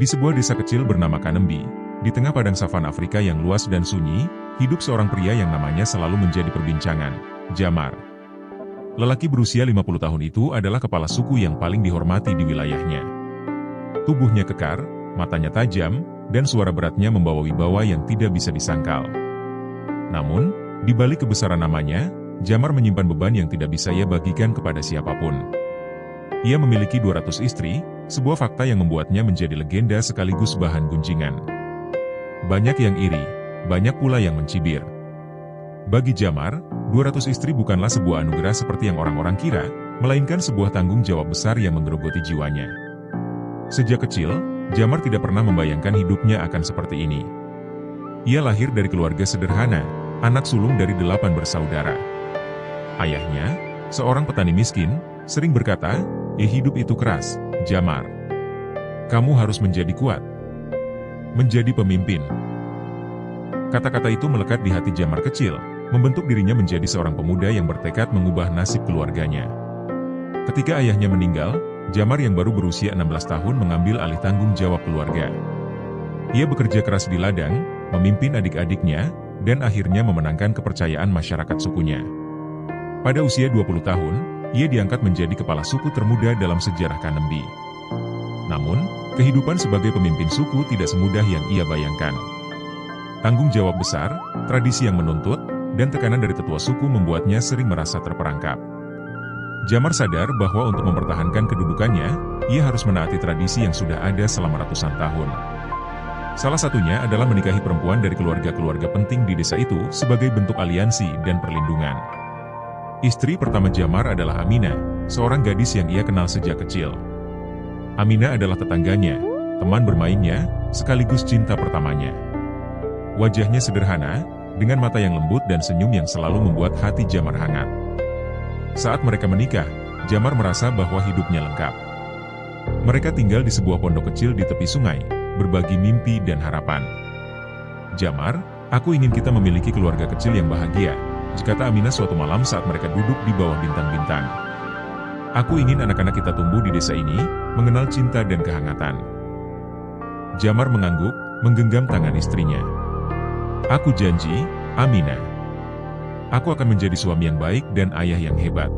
Di sebuah desa kecil bernama Kanembi, di tengah padang savana Afrika yang luas dan sunyi, hidup seorang pria yang namanya selalu menjadi perbincangan, Jamar. Lelaki berusia 50 tahun itu adalah kepala suku yang paling dihormati di wilayahnya. Tubuhnya kekar, matanya tajam, dan suara beratnya membawa wibawa yang tidak bisa disangkal. Namun, di balik kebesaran namanya, Jamar menyimpan beban yang tidak bisa ia bagikan kepada siapapun. Ia memiliki 200 istri, sebuah fakta yang membuatnya menjadi legenda sekaligus bahan gunjingan. Banyak yang iri, banyak pula yang mencibir. Bagi Jamar, 200 istri bukanlah sebuah anugerah seperti yang orang-orang kira, melainkan sebuah tanggung jawab besar yang menggerogoti jiwanya. Sejak kecil, Jamar tidak pernah membayangkan hidupnya akan seperti ini. Ia lahir dari keluarga sederhana, anak sulung dari 8 bersaudara. Ayahnya, seorang petani miskin, sering berkata, hidup itu keras, Jamar. Kamu harus menjadi kuat. Menjadi pemimpin." Kata-kata itu melekat di hati Jamar kecil, membentuk dirinya menjadi seorang pemuda yang bertekad mengubah nasib keluarganya. Ketika ayahnya meninggal, Jamar yang baru berusia 16 tahun mengambil alih tanggung jawab keluarga. Ia bekerja keras di ladang, memimpin adik-adiknya, dan akhirnya memenangkan kepercayaan masyarakat sukunya. Pada usia 20 tahun, ia diangkat menjadi kepala suku termuda dalam sejarah Kanembi. Namun, kehidupan sebagai pemimpin suku tidak semudah yang ia bayangkan. Tanggung jawab besar, tradisi yang menuntut, dan tekanan dari tetua suku membuatnya sering merasa terperangkap. Jamar sadar bahwa untuk mempertahankan kedudukannya, ia harus menaati tradisi yang sudah ada selama ratusan tahun. Salah satunya adalah menikahi perempuan dari keluarga-keluarga penting di desa itu sebagai bentuk aliansi dan perlindungan. Istri pertama Jamar adalah Aminah, seorang gadis yang ia kenal sejak kecil. Aminah adalah tetangganya, teman bermainnya, sekaligus cinta pertamanya. Wajahnya sederhana, dengan mata yang lembut dan senyum yang selalu membuat hati Jamar hangat. Saat mereka menikah, Jamar merasa bahwa hidupnya lengkap. Mereka tinggal di sebuah pondok kecil di tepi sungai, berbagi mimpi dan harapan. "Jamar, aku ingin kita memiliki keluarga kecil yang bahagia," kata Aminah suatu malam saat mereka duduk di bawah bintang-bintang. "Aku ingin anak-anak kita tumbuh di desa ini, mengenal cinta dan kehangatan." Jamar mengangguk, menggenggam tangan istrinya. "Aku janji, Aminah. Aku akan menjadi suami yang baik dan ayah yang hebat."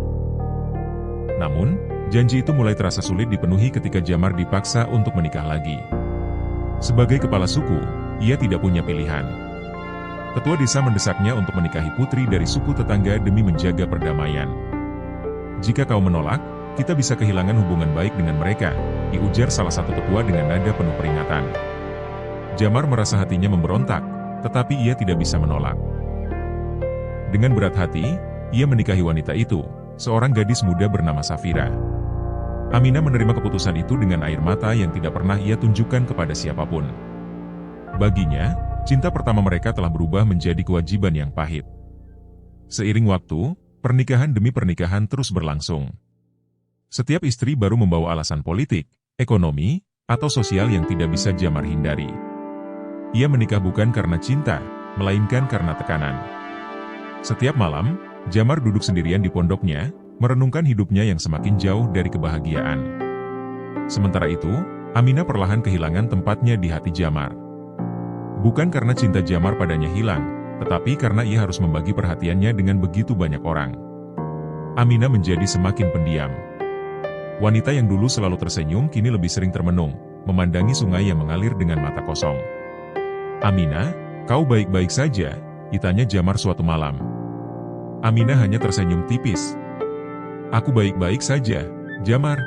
Namun, janji itu mulai terasa sulit dipenuhi ketika Jamar dipaksa untuk menikah lagi. Sebagai kepala suku, ia tidak punya pilihan. Ketua desa mendesaknya untuk menikahi putri dari suku tetangga demi menjaga perdamaian. "Jika kau menolak, kita bisa kehilangan hubungan baik dengan mereka," diujar salah satu tetua dengan nada penuh peringatan. Jamar merasa hatinya memberontak, tetapi ia tidak bisa menolak. Dengan berat hati, ia menikahi wanita itu, seorang gadis muda bernama Safira. Aminah menerima keputusan itu dengan air mata yang tidak pernah ia tunjukkan kepada siapapun. Baginya, cinta pertama mereka telah berubah menjadi kewajiban yang pahit. Seiring waktu, pernikahan demi pernikahan terus berlangsung. Setiap istri baru membawa alasan politik, ekonomi, atau sosial yang tidak bisa Jamar hindari. Ia menikah bukan karena cinta, melainkan karena tekanan. Setiap malam, Jamar duduk sendirian di pondoknya, merenungkan hidupnya yang semakin jauh dari kebahagiaan. Sementara itu, Aminah perlahan kehilangan tempatnya di hati Jamar. Bukan karena cinta Jamar padanya hilang, tetapi karena ia harus membagi perhatiannya dengan begitu banyak orang. Aminah menjadi semakin pendiam. Wanita yang dulu selalu tersenyum kini lebih sering termenung, memandangi sungai yang mengalir dengan mata kosong. "Aminah, kau baik-baik saja?" ditanya Jamar suatu malam. Aminah hanya tersenyum tipis. "Aku baik-baik saja, Jamar.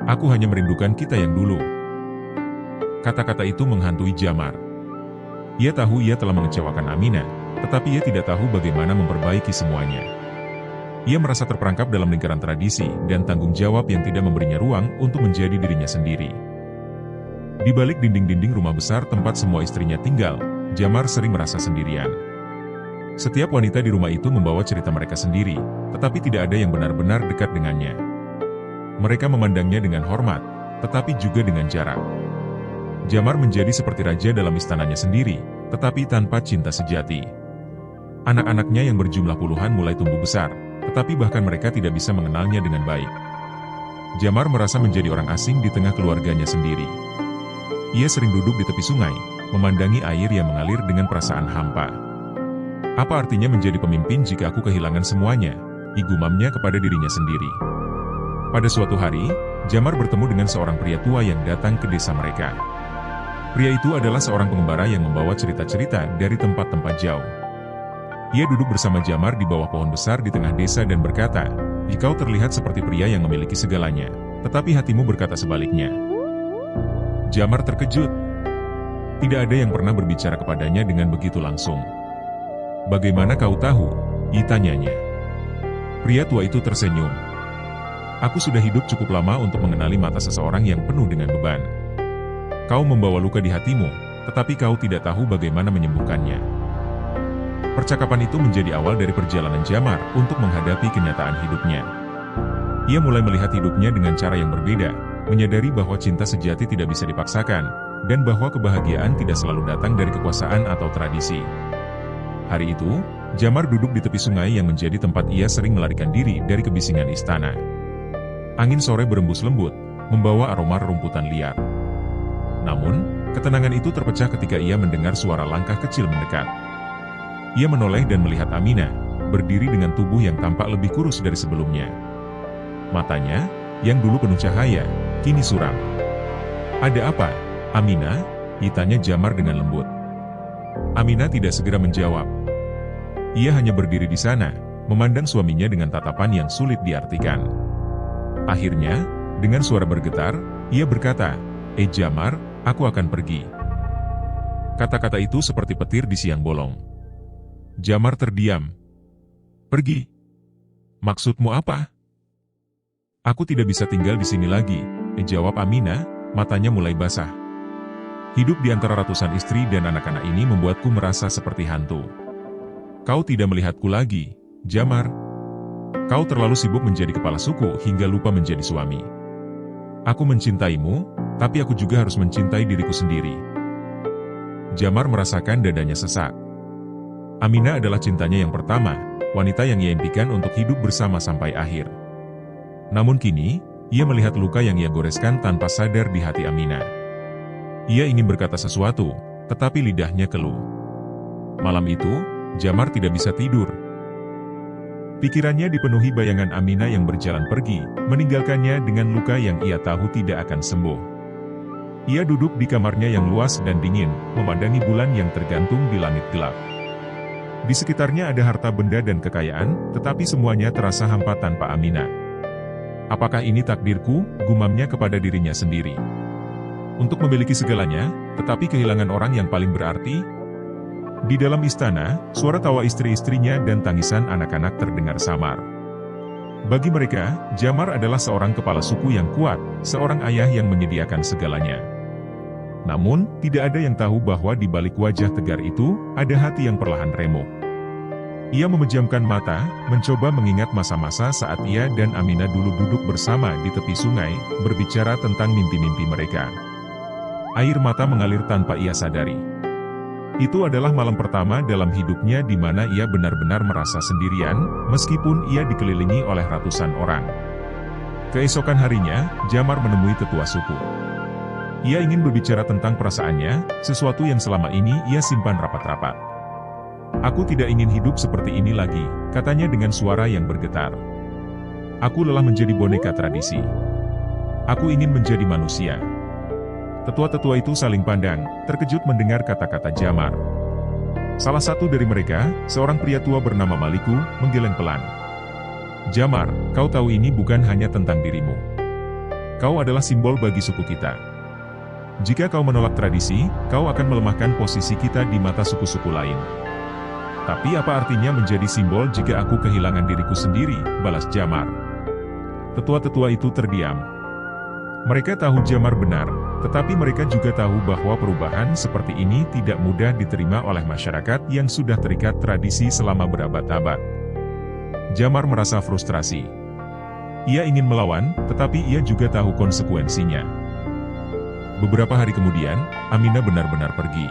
Aku hanya merindukan kita yang dulu." Kata-kata itu menghantui Jamar. Ia tahu ia telah mengecewakan Aminah, tetapi ia tidak tahu bagaimana memperbaiki semuanya. Ia merasa terperangkap dalam lingkaran tradisi dan tanggung jawab yang tidak memberinya ruang untuk menjadi dirinya sendiri. Di balik dinding-dinding rumah besar tempat semua istrinya tinggal, Jamar sering merasa sendirian. Setiap wanita di rumah itu membawa cerita mereka sendiri, tetapi tidak ada yang benar-benar dekat dengannya. Mereka memandangnya dengan hormat, tetapi juga dengan jarak. Jamar menjadi seperti raja dalam istananya sendiri, tetapi tanpa cinta sejati. Anak-anaknya yang berjumlah puluhan mulai tumbuh besar, tetapi bahkan mereka tidak bisa mengenalnya dengan baik. Jamar merasa menjadi orang asing di tengah keluarganya sendiri. Ia sering duduk di tepi sungai, memandangi air yang mengalir dengan perasaan hampa. Apa artinya menjadi pemimpin jika aku kehilangan semuanya? Igumamnya kepada dirinya sendiri. Pada suatu hari, Jamar bertemu dengan seorang pria tua yang datang ke desa mereka. Pria itu adalah seorang pengembara yang membawa cerita-cerita dari tempat-tempat jauh. Ia duduk bersama Jamar di bawah pohon besar di tengah desa dan berkata, "Engkau terlihat seperti pria yang memiliki segalanya, tetapi hatimu berkata sebaliknya." Jamar terkejut. Tidak ada yang pernah berbicara kepadanya dengan begitu langsung. "Bagaimana kau tahu?" tanyanya. Pria tua itu tersenyum. "Aku sudah hidup cukup lama untuk mengenali mata seseorang yang penuh dengan beban. Kau membawa luka di hatimu, tetapi kau tidak tahu bagaimana menyembuhkannya." Percakapan itu menjadi awal dari perjalanan Jamar untuk menghadapi kenyataan hidupnya. Ia mulai melihat hidupnya dengan cara yang berbeda, menyadari bahwa cinta sejati tidak bisa dipaksakan, dan bahwa kebahagiaan tidak selalu datang dari kekuasaan atau tradisi. Hari itu, Jamar duduk di tepi sungai yang menjadi tempat ia sering melarikan diri dari kebisingan istana. Angin sore berembus lembut, membawa aroma rerumputan liar. Namun, ketenangan itu terpecah ketika ia mendengar suara langkah kecil mendekat. Ia menoleh dan melihat Aminah, berdiri dengan tubuh yang tampak lebih kurus dari sebelumnya. Matanya, yang dulu penuh cahaya, kini suram. "Ada apa, Aminah?" tanya Jamar dengan lembut. Aminah tidak segera menjawab. Ia hanya berdiri di sana, memandang suaminya dengan tatapan yang sulit diartikan. Akhirnya, dengan suara bergetar, ia berkata, Jamar, aku akan pergi." Kata-kata itu seperti petir di siang bolong. Jamar terdiam. "Pergi? Maksudmu apa?" "Aku tidak bisa tinggal di sini lagi," jawab Aminah, matanya mulai basah. "Hidup di antara ratusan istri dan anak-anak ini membuatku merasa seperti hantu. Kau tidak melihatku lagi, Jamar. Kau terlalu sibuk menjadi kepala suku hingga lupa menjadi suami. Aku mencintaimu, tapi aku juga harus mencintai diriku sendiri." Jamar merasakan dadanya sesak. Aminah adalah cintanya yang pertama, wanita yang ia impikan untuk hidup bersama sampai akhir. Namun kini, ia melihat luka yang ia goreskan tanpa sadar di hati Aminah. Ia ingin berkata sesuatu, tetapi lidahnya keluh. Malam itu, Jamar tidak bisa tidur. Pikirannya dipenuhi bayangan Aminah yang berjalan pergi, meninggalkannya dengan luka yang ia tahu tidak akan sembuh. Ia duduk di kamarnya yang luas dan dingin, memandangi bulan yang tergantung di langit gelap. Di sekitarnya ada harta benda dan kekayaan, tetapi semuanya terasa hampa tanpa Aminah. "Apakah ini takdirku?" gumamnya kepada dirinya sendiri. Untuk memiliki segalanya, tetapi kehilangan orang yang paling berarti. Di dalam istana, suara tawa istri-istrinya dan tangisan anak-anak terdengar samar. Bagi mereka, Jamar adalah seorang kepala suku yang kuat, seorang ayah yang menyediakan segalanya. Namun, tidak ada yang tahu bahwa di balik wajah tegar itu, ada hati yang perlahan remuk. Ia memejamkan mata, mencoba mengingat masa-masa saat ia dan Aminah dulu duduk bersama di tepi sungai, berbicara tentang mimpi-mimpi mereka. Air mata mengalir tanpa ia sadari. Itu adalah malam pertama dalam hidupnya di mana ia benar-benar merasa sendirian, meskipun ia dikelilingi oleh ratusan orang. Keesokan harinya, Jamar menemui tetua suku. Ia ingin berbicara tentang perasaannya, sesuatu yang selama ini ia simpan rapat-rapat. "Aku tidak ingin hidup seperti ini lagi," katanya dengan suara yang bergetar. "Aku lelah menjadi boneka tradisi. Aku ingin menjadi manusia." Tetua-tetua itu saling pandang, terkejut mendengar kata-kata Jamar. Salah satu dari mereka, seorang pria tua bernama Maliku, menggeleng pelan. "Jamar, kau tahu ini bukan hanya tentang dirimu. Kau adalah simbol bagi suku kita. Jika kau menolak tradisi, kau akan melemahkan posisi kita di mata suku-suku lain." "Tapi apa artinya menjadi simbol jika aku kehilangan diriku sendiri?" balas Jamar. Tetua-tetua itu terdiam. Mereka tahu Jamar benar, tetapi mereka juga tahu bahwa perubahan seperti ini tidak mudah diterima oleh masyarakat yang sudah terikat tradisi selama berabad-abad. Jamar merasa frustrasi. Ia ingin melawan, tetapi ia juga tahu konsekuensinya. Beberapa hari kemudian, Aminah benar-benar pergi.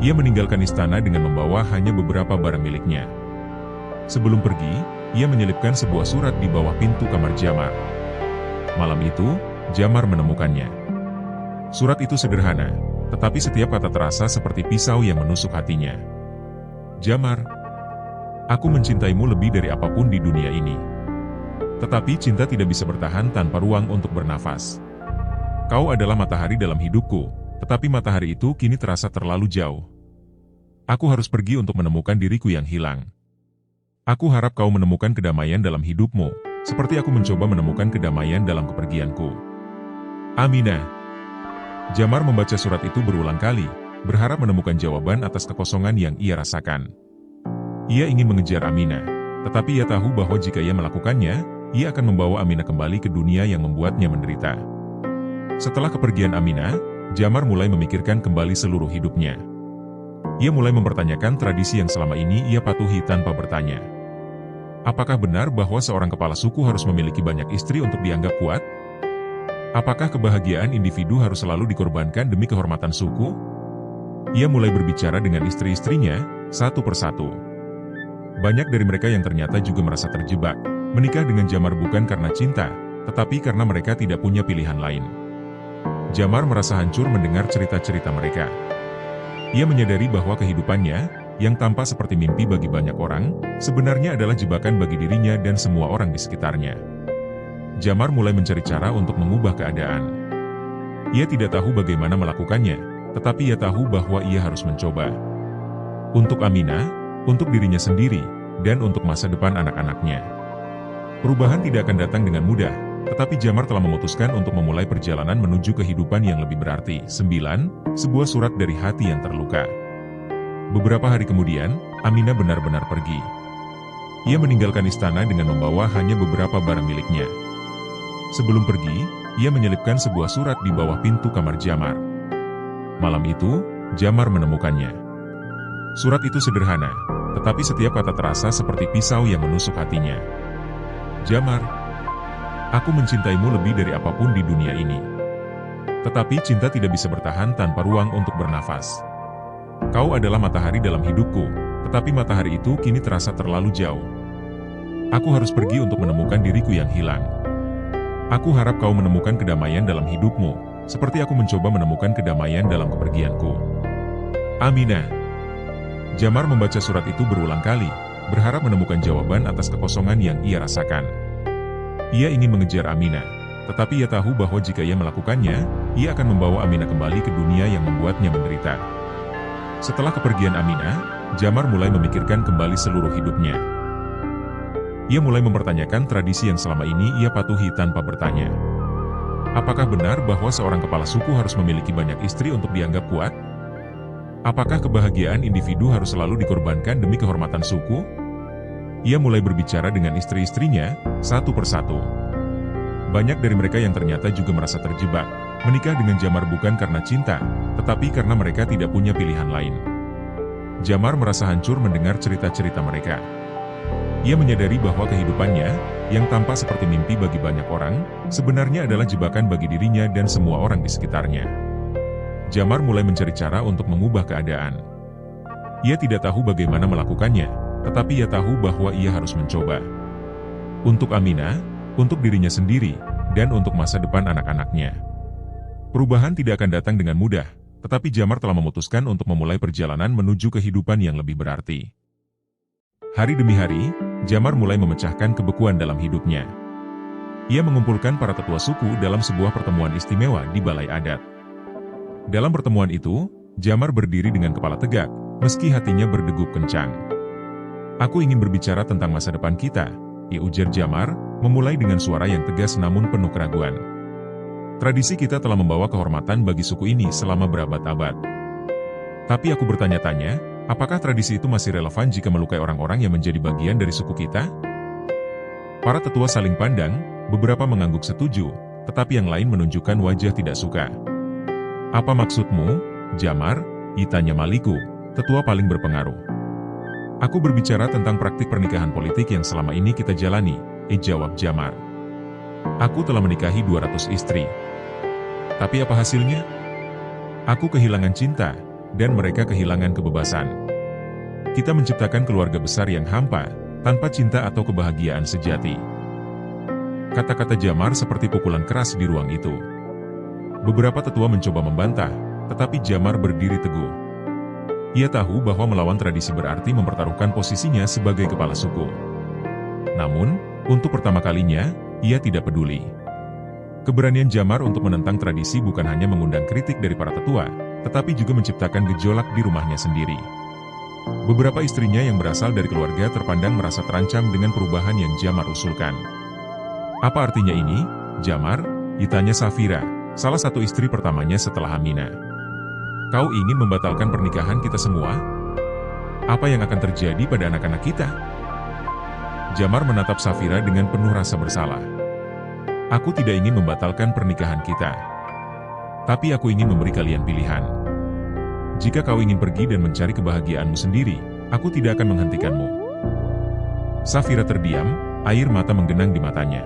Ia meninggalkan istana dengan membawa hanya beberapa barang miliknya. Sebelum pergi, ia menyelipkan sebuah surat di bawah pintu kamar Jamar. Malam itu, Jamar menemukannya. Surat itu sederhana, tetapi setiap kata terasa seperti pisau yang menusuk hatinya. Jamar, aku mencintaimu lebih dari apapun di dunia ini. Tetapi cinta tidak bisa bertahan tanpa ruang untuk bernafas. Kau adalah matahari dalam hidupku, tetapi matahari itu kini terasa terlalu jauh. Aku harus pergi untuk menemukan diriku yang hilang. Aku harap kau menemukan kedamaian dalam hidupmu, seperti aku mencoba menemukan kedamaian dalam kepergianku. Aminah. Jamar membaca surat itu berulang kali, berharap menemukan jawaban atas kekosongan yang ia rasakan. Ia ingin mengejar Aminah, tetapi ia tahu bahwa jika ia melakukannya, ia akan membawa Aminah kembali ke dunia yang membuatnya menderita. Setelah kepergian Aminah, Jamar mulai memikirkan kembali seluruh hidupnya. Ia mulai mempertanyakan tradisi yang selama ini ia patuhi tanpa bertanya. Apakah benar bahwa seorang kepala suku harus memiliki banyak istri untuk dianggap kuat? Apakah kebahagiaan individu harus selalu dikorbankan demi kehormatan suku? Ia mulai berbicara dengan istri-istrinya, satu persatu. Banyak dari mereka yang ternyata juga merasa terjebak, menikah dengan Jamar bukan karena cinta, tetapi karena mereka tidak punya pilihan lain. Jamar merasa hancur mendengar cerita-cerita mereka. Ia menyadari bahwa kehidupannya, yang tampak seperti mimpi bagi banyak orang, sebenarnya adalah jebakan bagi dirinya dan semua orang di sekitarnya. Jamar mulai mencari cara untuk mengubah keadaan. Ia tidak tahu bagaimana melakukannya, tetapi ia tahu bahwa ia harus mencoba. Untuk Aminah, untuk dirinya sendiri, dan untuk masa depan anak-anaknya. Perubahan tidak akan datang dengan mudah, tetapi Jamar telah memutuskan untuk memulai perjalanan menuju kehidupan yang lebih berarti. 9. Sebuah surat dari hati yang terluka. Beberapa hari kemudian, Aminah benar-benar pergi. Ia meninggalkan istana dengan membawa hanya beberapa barang miliknya. Sebelum pergi, ia menyelipkan sebuah surat di bawah pintu kamar Jamar. Malam itu, Jamar menemukannya. Surat itu sederhana, tetapi setiap kata terasa seperti pisau yang menusuk hatinya. Jamar, aku mencintaimu lebih dari apapun di dunia ini. Tetapi cinta tidak bisa bertahan tanpa ruang untuk bernafas. Kau adalah matahari dalam hidupku, tetapi matahari itu kini terasa terlalu jauh. Aku harus pergi untuk menemukan diriku yang hilang. Aku harap kau menemukan kedamaian dalam hidupmu, seperti aku mencoba menemukan kedamaian dalam kepergianku. Aminah. Jamar membaca surat itu berulang kali, berharap menemukan jawaban atas kekosongan yang ia rasakan. Ia ingin mengejar Aminah, tetapi ia tahu bahwa jika ia melakukannya, ia akan membawa Aminah kembali ke dunia yang membuatnya menderita. Setelah kepergian Aminah, Jamar mulai memikirkan kembali seluruh hidupnya. Ia mulai mempertanyakan tradisi yang selama ini ia patuhi tanpa bertanya. Apakah benar bahwa seorang kepala suku harus memiliki banyak istri untuk dianggap kuat? Apakah kebahagiaan individu harus selalu dikorbankan demi kehormatan suku? Ia mulai berbicara dengan istri-istrinya, satu persatu. Banyak dari mereka yang ternyata juga merasa terjebak, menikah dengan Jamar bukan karena cinta, tetapi karena mereka tidak punya pilihan lain. Jamar merasa hancur mendengar cerita-cerita mereka. Ia menyadari bahwa kehidupannya, yang tampak seperti mimpi bagi banyak orang, sebenarnya adalah jebakan bagi dirinya dan semua orang di sekitarnya. Jamar mulai mencari cara untuk mengubah keadaan. Ia tidak tahu bagaimana melakukannya, tetapi ia tahu bahwa ia harus mencoba. Untuk Aminah, untuk dirinya sendiri, dan untuk masa depan anak-anaknya. Perubahan tidak akan datang dengan mudah, tetapi Jamar telah memutuskan untuk memulai perjalanan menuju kehidupan yang lebih berarti. Hari demi hari, Jamar mulai memecahkan kebekuan dalam hidupnya. Ia mengumpulkan para tetua suku dalam sebuah pertemuan istimewa di balai adat. Dalam pertemuan itu, Jamar berdiri dengan kepala tegak, meski hatinya berdegup kencang. Aku ingin berbicara tentang masa depan kita, ujar Jamar, memulai dengan suara yang tegas namun penuh keraguan. Tradisi kita telah membawa kehormatan bagi suku ini selama berabad-abad. Tapi aku bertanya-tanya, apakah tradisi itu masih relevan jika melukai orang-orang yang menjadi bagian dari suku kita? Para tetua saling pandang, beberapa mengangguk setuju, tetapi yang lain menunjukkan wajah tidak suka. Apa maksudmu, Jamar? Tanya Maliku, tetua paling berpengaruh. Aku berbicara tentang praktik pernikahan politik yang selama ini kita jalani, jawab Jamar. Aku telah menikahi 200 istri. Tapi apa hasilnya? Aku kehilangan cinta, dan mereka kehilangan kebebasan. Kita menciptakan keluarga besar yang hampa, tanpa cinta atau kebahagiaan sejati. Kata-kata Jamar seperti pukulan keras di ruang itu. Beberapa tetua mencoba membantah, tetapi Jamar berdiri teguh. Ia tahu bahwa melawan tradisi berarti mempertaruhkan posisinya sebagai kepala suku. Namun, untuk pertama kalinya, ia tidak peduli. Keberanian Jamar untuk menentang tradisi bukan hanya mengundang kritik dari para tetua, tetapi juga menciptakan gejolak di rumahnya sendiri. Beberapa istrinya yang berasal dari keluarga terpandang merasa terancam dengan perubahan yang Jamar usulkan. Apa artinya ini, Jamar? Tanya Safira, salah satu istri pertamanya setelah Aminah. Kau ingin membatalkan pernikahan kita semua? Apa yang akan terjadi pada anak-anak kita? Jamar menatap Safira dengan penuh rasa bersalah. Aku tidak ingin membatalkan pernikahan kita. Tapi aku ingin memberi kalian pilihan. Jika kau ingin pergi dan mencari kebahagiaanmu sendiri, aku tidak akan menghentikanmu. Safira terdiam, air mata menggenang di matanya.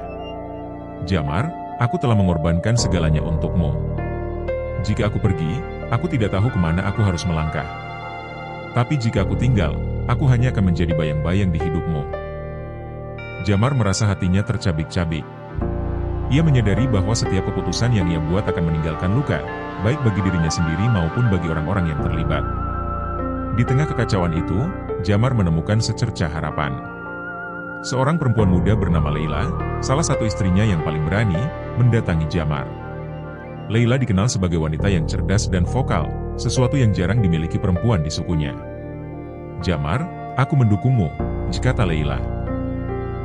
Jamar, aku telah mengorbankan segalanya untukmu. Jika aku pergi, aku tidak tahu kemana aku harus melangkah. Tapi jika aku tinggal, aku hanya akan menjadi bayang-bayang di hidupmu. Jamar merasa hatinya tercabik-cabik. Ia menyadari bahwa setiap keputusan yang ia buat akan meninggalkan luka, baik bagi dirinya sendiri maupun bagi orang-orang yang terlibat. Di tengah kekacauan itu, Jamar menemukan secercah harapan. Seorang perempuan muda bernama Leila, salah satu istrinya yang paling berani, mendatangi Jamar. Leila dikenal sebagai wanita yang cerdas dan vokal, sesuatu yang jarang dimiliki perempuan di sukunya. Jamar, aku mendukungmu, kata Leila.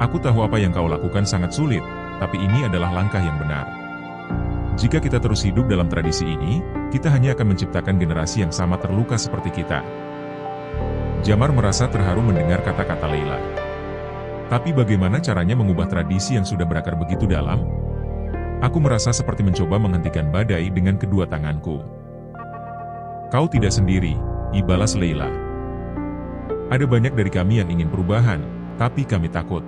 Aku tahu apa yang kau lakukan sangat sulit, tapi ini adalah langkah yang benar. Jika kita terus hidup dalam tradisi ini, kita hanya akan menciptakan generasi yang sama terluka seperti kita. Jamar merasa terharu mendengar kata-kata Leila. Tapi bagaimana caranya mengubah tradisi yang sudah berakar begitu dalam? Aku merasa seperti mencoba menghentikan badai dengan kedua tanganku. Kau tidak sendiri, balas Leila. Ada banyak dari kami yang ingin perubahan, tapi kami takut.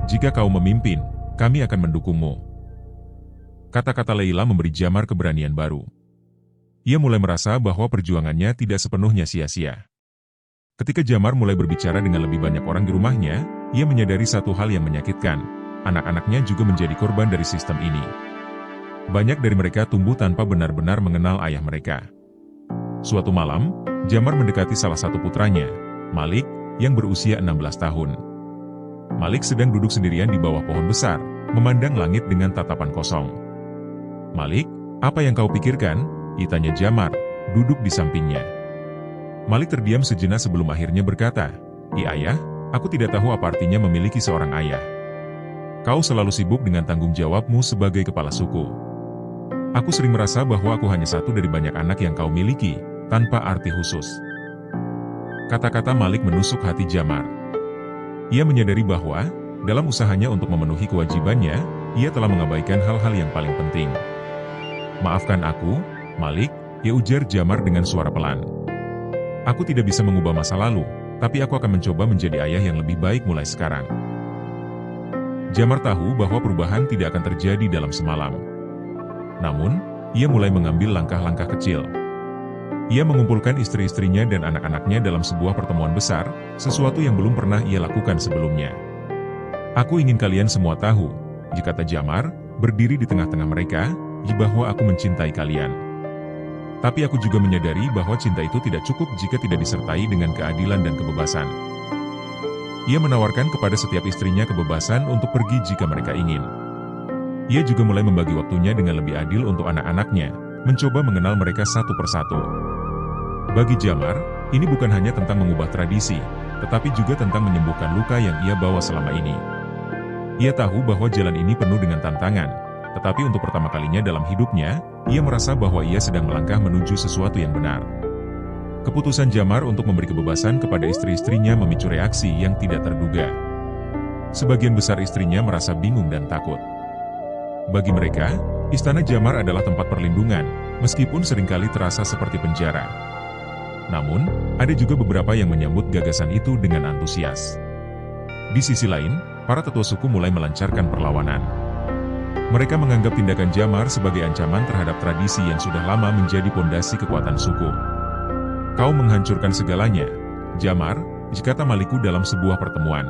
Jika kau memimpin, kami akan mendukungmu. Kata-kata Leila memberi Jamar keberanian baru. Ia mulai merasa bahwa perjuangannya tidak sepenuhnya sia-sia. Ketika Jamar mulai berbicara dengan lebih banyak orang di rumahnya, ia menyadari satu hal yang menyakitkan. Anak-anaknya juga menjadi korban dari sistem ini. Banyak dari mereka tumbuh tanpa benar-benar mengenal ayah mereka. Suatu malam, Jamar mendekati salah satu putranya, Malik, yang berusia 16 tahun. Malik sedang duduk sendirian di bawah pohon besar, memandang langit dengan tatapan kosong. Malik, apa yang kau pikirkan? Tanya Jamar, duduk di sampingnya. Malik terdiam sejenak sebelum akhirnya berkata, Ayah, aku tidak tahu apa artinya memiliki seorang ayah. Kau selalu sibuk dengan tanggung jawabmu sebagai kepala suku. Aku sering merasa bahwa aku hanya satu dari banyak anak yang kau miliki, tanpa arti khusus. Kata-kata Malik menusuk hati Jamar. Ia menyadari bahwa, dalam usahanya untuk memenuhi kewajibannya, ia telah mengabaikan hal-hal yang paling penting. Maafkan aku, Malik, ujar Jamar dengan suara pelan. Aku tidak bisa mengubah masa lalu, tapi aku akan mencoba menjadi ayah yang lebih baik mulai sekarang. Jamar tahu bahwa perubahan tidak akan terjadi dalam semalam. Namun, ia mulai mengambil langkah-langkah kecil. Ia mengumpulkan istri-istrinya dan anak-anaknya dalam sebuah pertemuan besar, sesuatu yang belum pernah ia lakukan sebelumnya. Aku ingin kalian semua tahu, kata Jamar, berdiri di tengah-tengah mereka, bahwa aku mencintai kalian. Tapi aku juga menyadari bahwa cinta itu tidak cukup jika tidak disertai dengan keadilan dan kebebasan. Ia menawarkan kepada setiap istrinya kebebasan untuk pergi jika mereka ingin. Ia juga mulai membagi waktunya dengan lebih adil untuk anak-anaknya, mencoba mengenal mereka satu persatu. Bagi Jamar, ini bukan hanya tentang mengubah tradisi, tetapi juga tentang menyembuhkan luka yang ia bawa selama ini. Ia tahu bahwa jalan ini penuh dengan tantangan, tetapi untuk pertama kalinya dalam hidupnya, ia merasa bahwa ia sedang melangkah menuju sesuatu yang benar. Keputusan Jamar untuk memberi kebebasan kepada istri-istrinya memicu reaksi yang tidak terduga. Sebagian besar istrinya merasa bingung dan takut. Bagi mereka, istana Jamar adalah tempat perlindungan, meskipun seringkali terasa seperti penjara. Namun, ada juga beberapa yang menyambut gagasan itu dengan antusias. Di sisi lain, para tetua suku mulai melancarkan perlawanan. Mereka menganggap tindakan Jamar sebagai ancaman terhadap tradisi yang sudah lama menjadi pondasi kekuatan suku. Kau menghancurkan segalanya, Jamar, kata Malikku dalam sebuah pertemuan.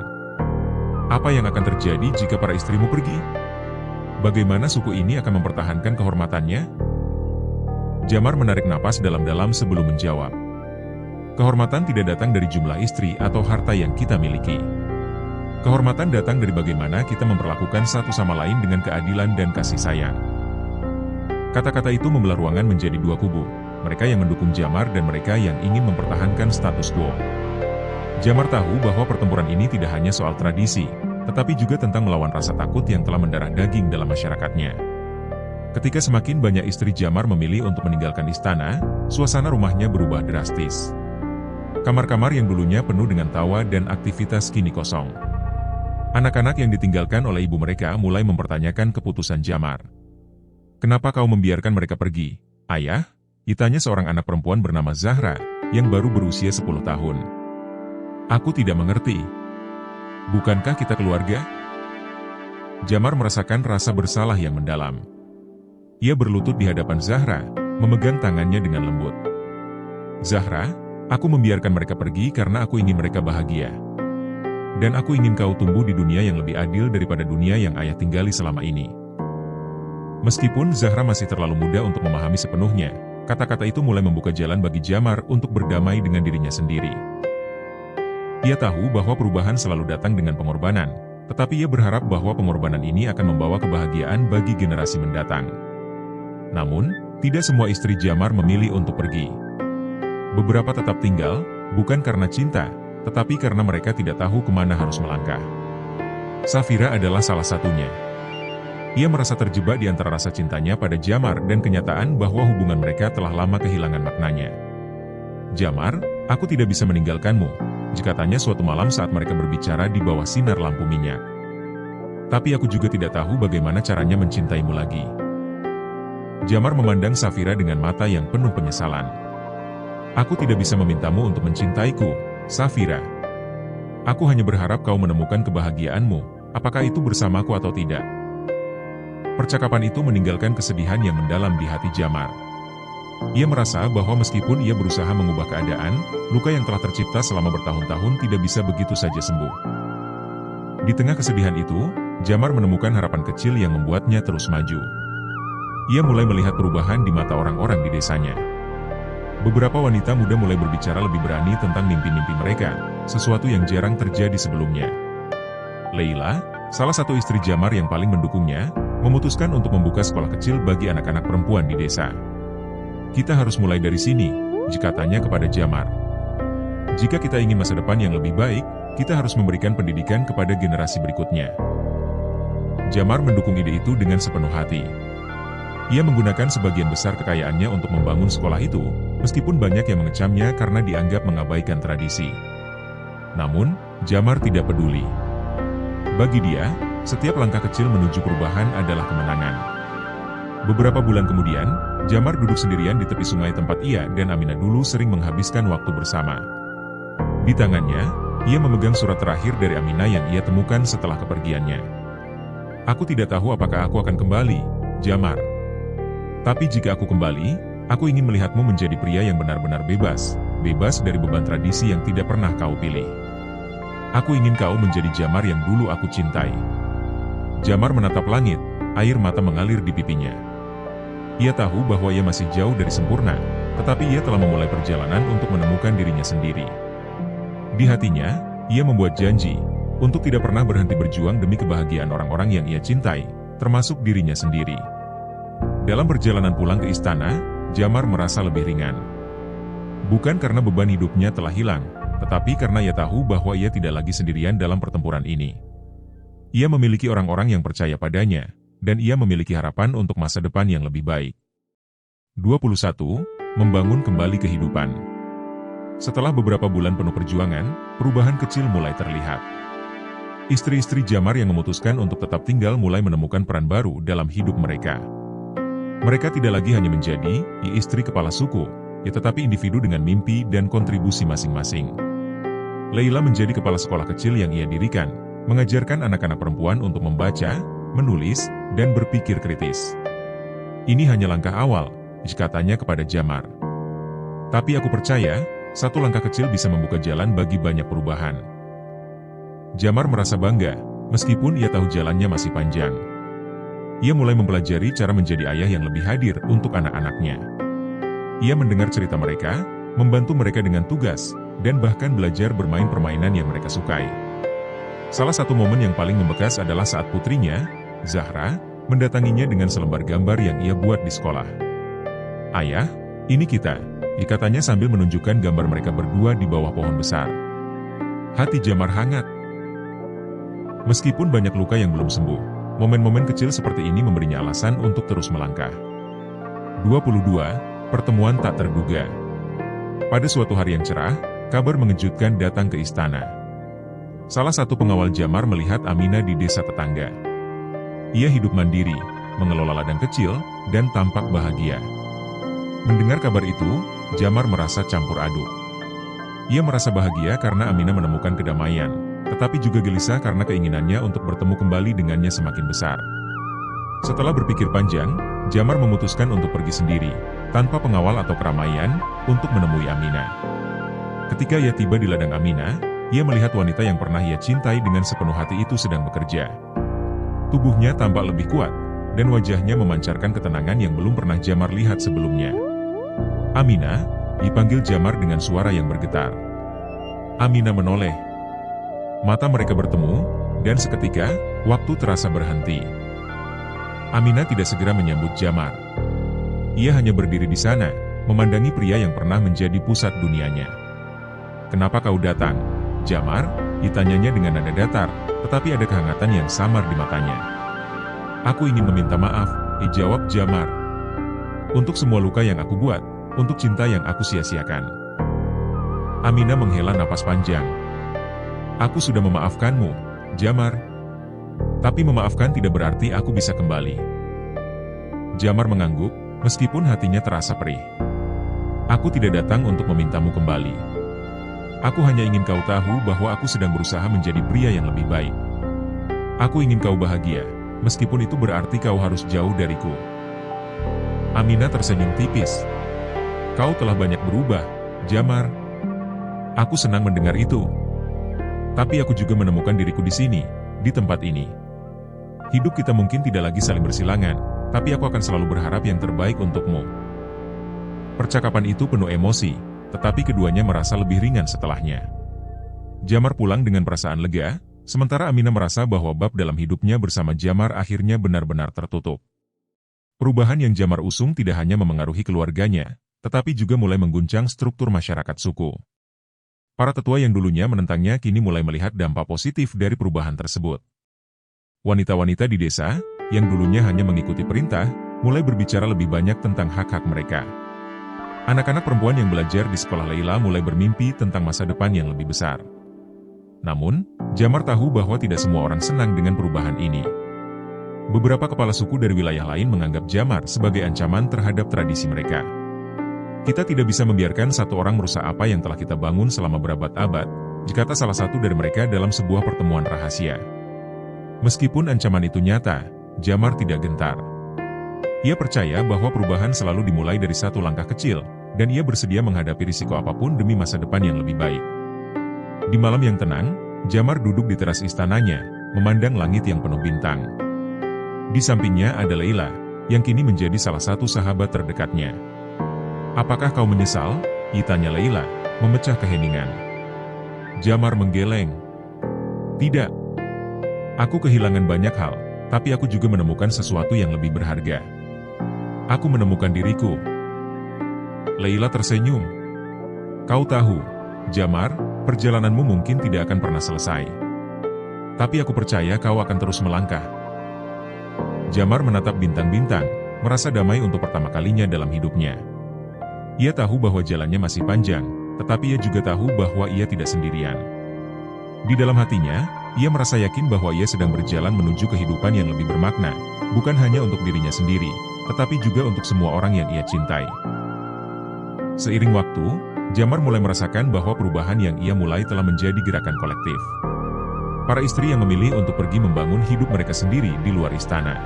Apa yang akan terjadi jika para istrimu pergi? Bagaimana suku ini akan mempertahankan kehormatannya? Jamar menarik napas dalam-dalam sebelum menjawab. Kehormatan tidak datang dari jumlah istri atau harta yang kita miliki. Kehormatan datang dari bagaimana kita memperlakukan satu sama lain dengan keadilan dan kasih sayang. Kata-kata itu membelah ruangan menjadi dua kubu, mereka yang mendukung Jamar dan mereka yang ingin mempertahankan status quo. Jamar tahu bahwa pertempuran ini tidak hanya soal tradisi, tetapi juga tentang melawan rasa takut yang telah mendarah daging dalam masyarakatnya. Ketika semakin banyak istri Jamar memilih untuk meninggalkan istana, suasana rumahnya berubah drastis. Kamar-kamar yang dulunya penuh dengan tawa dan aktivitas kini kosong. Anak-anak yang ditinggalkan oleh ibu mereka mulai mempertanyakan keputusan Jamar. "Kenapa kau membiarkan mereka pergi, Ayah?" Ditanya seorang anak perempuan bernama Zahra, yang baru berusia 10 tahun. "Aku tidak mengerti. Bukankah kita keluarga?" Jamar merasakan rasa bersalah yang mendalam. Ia berlutut di hadapan Zahra, memegang tangannya dengan lembut. "Zahra, aku membiarkan mereka pergi karena aku ingin mereka bahagia. Dan aku ingin kau tumbuh di dunia yang lebih adil daripada dunia yang ayah tinggali selama ini." Meskipun Zahra masih terlalu muda untuk memahami sepenuhnya, kata-kata itu mulai membuka jalan bagi Jamar untuk berdamai dengan dirinya sendiri. Ia tahu bahwa perubahan selalu datang dengan pengorbanan, tetapi ia berharap bahwa pengorbanan ini akan membawa kebahagiaan bagi generasi mendatang. Namun, tidak semua istri Jamar memilih untuk pergi. Beberapa tetap tinggal, bukan karena cinta, tetapi karena mereka tidak tahu kemana harus melangkah. Safira adalah salah satunya. Ia merasa terjebak di antara rasa cintanya pada Jamar dan kenyataan bahwa hubungan mereka telah lama kehilangan maknanya. "Jamar, aku tidak bisa meninggalkanmu," katanya suatu malam saat mereka berbicara di bawah sinar lampu minyak. "Tapi aku juga tidak tahu bagaimana caranya mencintaimu lagi." Jamar memandang Safira dengan mata yang penuh penyesalan. "Aku tidak bisa memintamu untuk mencintaiku, Safira. Aku hanya berharap kau menemukan kebahagiaanmu, apakah itu bersamaku atau tidak." Percakapan itu meninggalkan kesedihan yang mendalam di hati Jamar. Ia merasa bahwa meskipun ia berusaha mengubah keadaan, luka yang telah tercipta selama bertahun-tahun tidak bisa begitu saja sembuh. Di tengah kesedihan itu, Jamar menemukan harapan kecil yang membuatnya terus maju. Ia mulai melihat perubahan di mata orang-orang di desanya. Beberapa wanita muda mulai berbicara lebih berani tentang mimpi-mimpi mereka, sesuatu yang jarang terjadi sebelumnya. Leila, salah satu istri Jamar yang paling mendukungnya, memutuskan untuk membuka sekolah kecil bagi anak-anak perempuan di desa. "Kita harus mulai dari sini," katanya kepada Jamar. "Jika kita ingin masa depan yang lebih baik, kita harus memberikan pendidikan kepada generasi berikutnya." Jamar mendukung ide itu dengan sepenuh hati. Ia menggunakan sebagian besar kekayaannya untuk membangun sekolah itu, meskipun banyak yang mengecamnya karena dianggap mengabaikan tradisi. Namun, Jamar tidak peduli. Bagi dia, setiap langkah kecil menuju perubahan adalah kemenangan. Beberapa bulan kemudian, Jamar duduk sendirian di tepi sungai tempat ia dan Aminah dulu sering menghabiskan waktu bersama. Di tangannya, ia memegang surat terakhir dari Aminah yang ia temukan setelah kepergiannya. "Aku tidak tahu apakah aku akan kembali, Jamar. Tapi jika aku kembali, aku ingin melihatmu menjadi pria yang benar-benar bebas, bebas dari beban tradisi yang tidak pernah kau pilih. Aku ingin kau menjadi Jamar yang dulu aku cintai." Jamar menatap langit, air mata mengalir di pipinya. Ia tahu bahwa ia masih jauh dari sempurna, tetapi ia telah memulai perjalanan untuk menemukan dirinya sendiri. Di hatinya, ia membuat janji untuk tidak pernah berhenti berjuang demi kebahagiaan orang-orang yang ia cintai, termasuk dirinya sendiri. Dalam perjalanan pulang ke istana, Jamar merasa lebih ringan. Bukan karena beban hidupnya telah hilang, tetapi karena ia tahu bahwa ia tidak lagi sendirian dalam pertempuran ini. Ia memiliki orang-orang yang percaya padanya, dan ia memiliki harapan untuk masa depan yang lebih baik. 21. Membangun kembali kehidupan. Setelah beberapa bulan penuh perjuangan, perubahan kecil mulai terlihat. Istri-istri Jamar yang memutuskan untuk tetap tinggal mulai menemukan peran baru dalam hidup mereka. Mereka tidak lagi hanya menjadi istri kepala suku, tetapi individu dengan mimpi dan kontribusi masing-masing. Leila menjadi kepala sekolah kecil yang ia dirikan, mengajarkan anak-anak perempuan untuk membaca, menulis, dan berpikir kritis. "Ini hanya langkah awal," katanya kepada Jamar. "Tapi aku percaya, satu langkah kecil bisa membuka jalan bagi banyak perubahan." Jamar merasa bangga, meskipun ia tahu jalannya masih panjang. ia mulai mempelajari cara menjadi ayah yang lebih hadir untuk anak-anaknya. Ia mendengar cerita mereka, membantu mereka dengan tugas, dan bahkan belajar bermain permainan yang mereka sukai. Salah satu momen yang paling membekas adalah saat putrinya, Zahra, mendatanginya dengan selembar gambar yang ia buat di sekolah. "Ayah, ini kita," katanya sambil menunjukkan gambar mereka berdua di bawah pohon besar. Hati Jamar hangat. Meskipun banyak luka yang belum sembuh, momen-momen kecil seperti ini memberinya alasan untuk terus melangkah. 22. Pertemuan tak terduga. Pada suatu hari yang cerah, kabar mengejutkan datang ke istana. Salah satu pengawal Jamar melihat Aminah di desa tetangga. Ia hidup mandiri, mengelola ladang kecil, dan tampak bahagia. Mendengar kabar itu, Jamar merasa campur aduk. Ia merasa bahagia karena Aminah menemukan kedamaian, tetapi juga gelisah karena keinginannya untuk bertemu kembali dengannya semakin besar. Setelah berpikir panjang, Jamar memutuskan untuk pergi sendiri, tanpa pengawal atau keramaian, untuk menemui Aminah. Ketika ia tiba di ladang Aminah, ia melihat wanita yang pernah ia cintai dengan sepenuh hati itu sedang bekerja. Tubuhnya tampak lebih kuat, dan wajahnya memancarkan ketenangan yang belum pernah Jamar lihat sebelumnya. "Aminah," dipanggil Jamar dengan suara yang bergetar. Aminah menoleh. Mata mereka bertemu, dan seketika, waktu terasa berhenti. Aminah tidak segera menyambut Jamar. Ia hanya berdiri di sana, memandangi pria yang pernah menjadi pusat dunianya. "Kenapa kau datang, Jamar?" ditanyanya dengan nada datar, tetapi ada kehangatan yang samar di matanya. "Aku ingin meminta maaf," jawab Jamar. "Untuk semua luka yang aku buat, untuk cinta yang aku sia-siakan." Aminah menghela napas panjang. "Aku sudah memaafkanmu, Jamar. Tapi memaafkan tidak berarti aku bisa kembali." Jamar mengangguk, meskipun hatinya terasa perih. "Aku tidak datang untuk memintamu kembali. Aku hanya ingin kau tahu bahwa aku sedang berusaha menjadi pria yang lebih baik. Aku ingin kau bahagia, meskipun itu berarti kau harus jauh dariku." Aminah tersenyum tipis. "Kau telah banyak berubah, Jamar. Aku senang mendengar itu. Tapi aku juga menemukan diriku di sini, di tempat ini. Hidup kita mungkin tidak lagi saling bersilangan, tapi aku akan selalu berharap yang terbaik untukmu." Percakapan itu penuh emosi, tetapi keduanya merasa lebih ringan setelahnya. Jamar pulang dengan perasaan lega, sementara Aminah merasa bahwa bab dalam hidupnya bersama Jamar akhirnya benar-benar tertutup. Perubahan yang Jamar usung tidak hanya memengaruhi keluarganya, tetapi juga mulai mengguncang struktur masyarakat suku. Para tetua yang dulunya menentangnya kini mulai melihat dampak positif dari perubahan tersebut. Wanita-wanita di desa, yang dulunya hanya mengikuti perintah, mulai berbicara lebih banyak tentang hak-hak mereka. Anak-anak perempuan yang belajar di sekolah Leila mulai bermimpi tentang masa depan yang lebih besar. Namun, Jamar tahu bahwa tidak semua orang senang dengan perubahan ini. Beberapa kepala suku dari wilayah lain menganggap Jamar sebagai ancaman terhadap tradisi mereka. "Kita tidak bisa membiarkan satu orang merusak apa yang telah kita bangun selama berabad-abad," berkata salah satu dari mereka dalam sebuah pertemuan rahasia. Meskipun ancaman itu nyata, Jamar tidak gentar. Ia percaya bahwa perubahan selalu dimulai dari satu langkah kecil, dan ia bersedia menghadapi risiko apapun demi masa depan yang lebih baik. Di malam yang tenang, Jamar duduk di teras istananya, memandang langit yang penuh bintang. Di sampingnya ada Leila, yang kini menjadi salah satu sahabat terdekatnya. "Apakah kau menyesal?" tanya Leila, memecah keheningan. Jamar menggeleng. "Tidak. Aku kehilangan banyak hal, tapi aku juga menemukan sesuatu yang lebih berharga. Aku menemukan diriku." Leila tersenyum. "Kau tahu, Jamar, perjalananmu mungkin tidak akan pernah selesai. Tapi aku percaya kau akan terus melangkah." Jamar menatap bintang-bintang, merasa damai untuk pertama kalinya dalam hidupnya. Ia tahu bahwa jalannya masih panjang, tetapi ia juga tahu bahwa ia tidak sendirian. Di dalam hatinya, ia merasa yakin bahwa ia sedang berjalan menuju kehidupan yang lebih bermakna, bukan hanya untuk dirinya sendiri, tetapi juga untuk semua orang yang ia cintai. Seiring waktu, Jamar mulai merasakan bahwa perubahan yang ia mulai telah menjadi gerakan kolektif. Para istri yang memilih untuk pergi membangun hidup mereka sendiri di luar istana.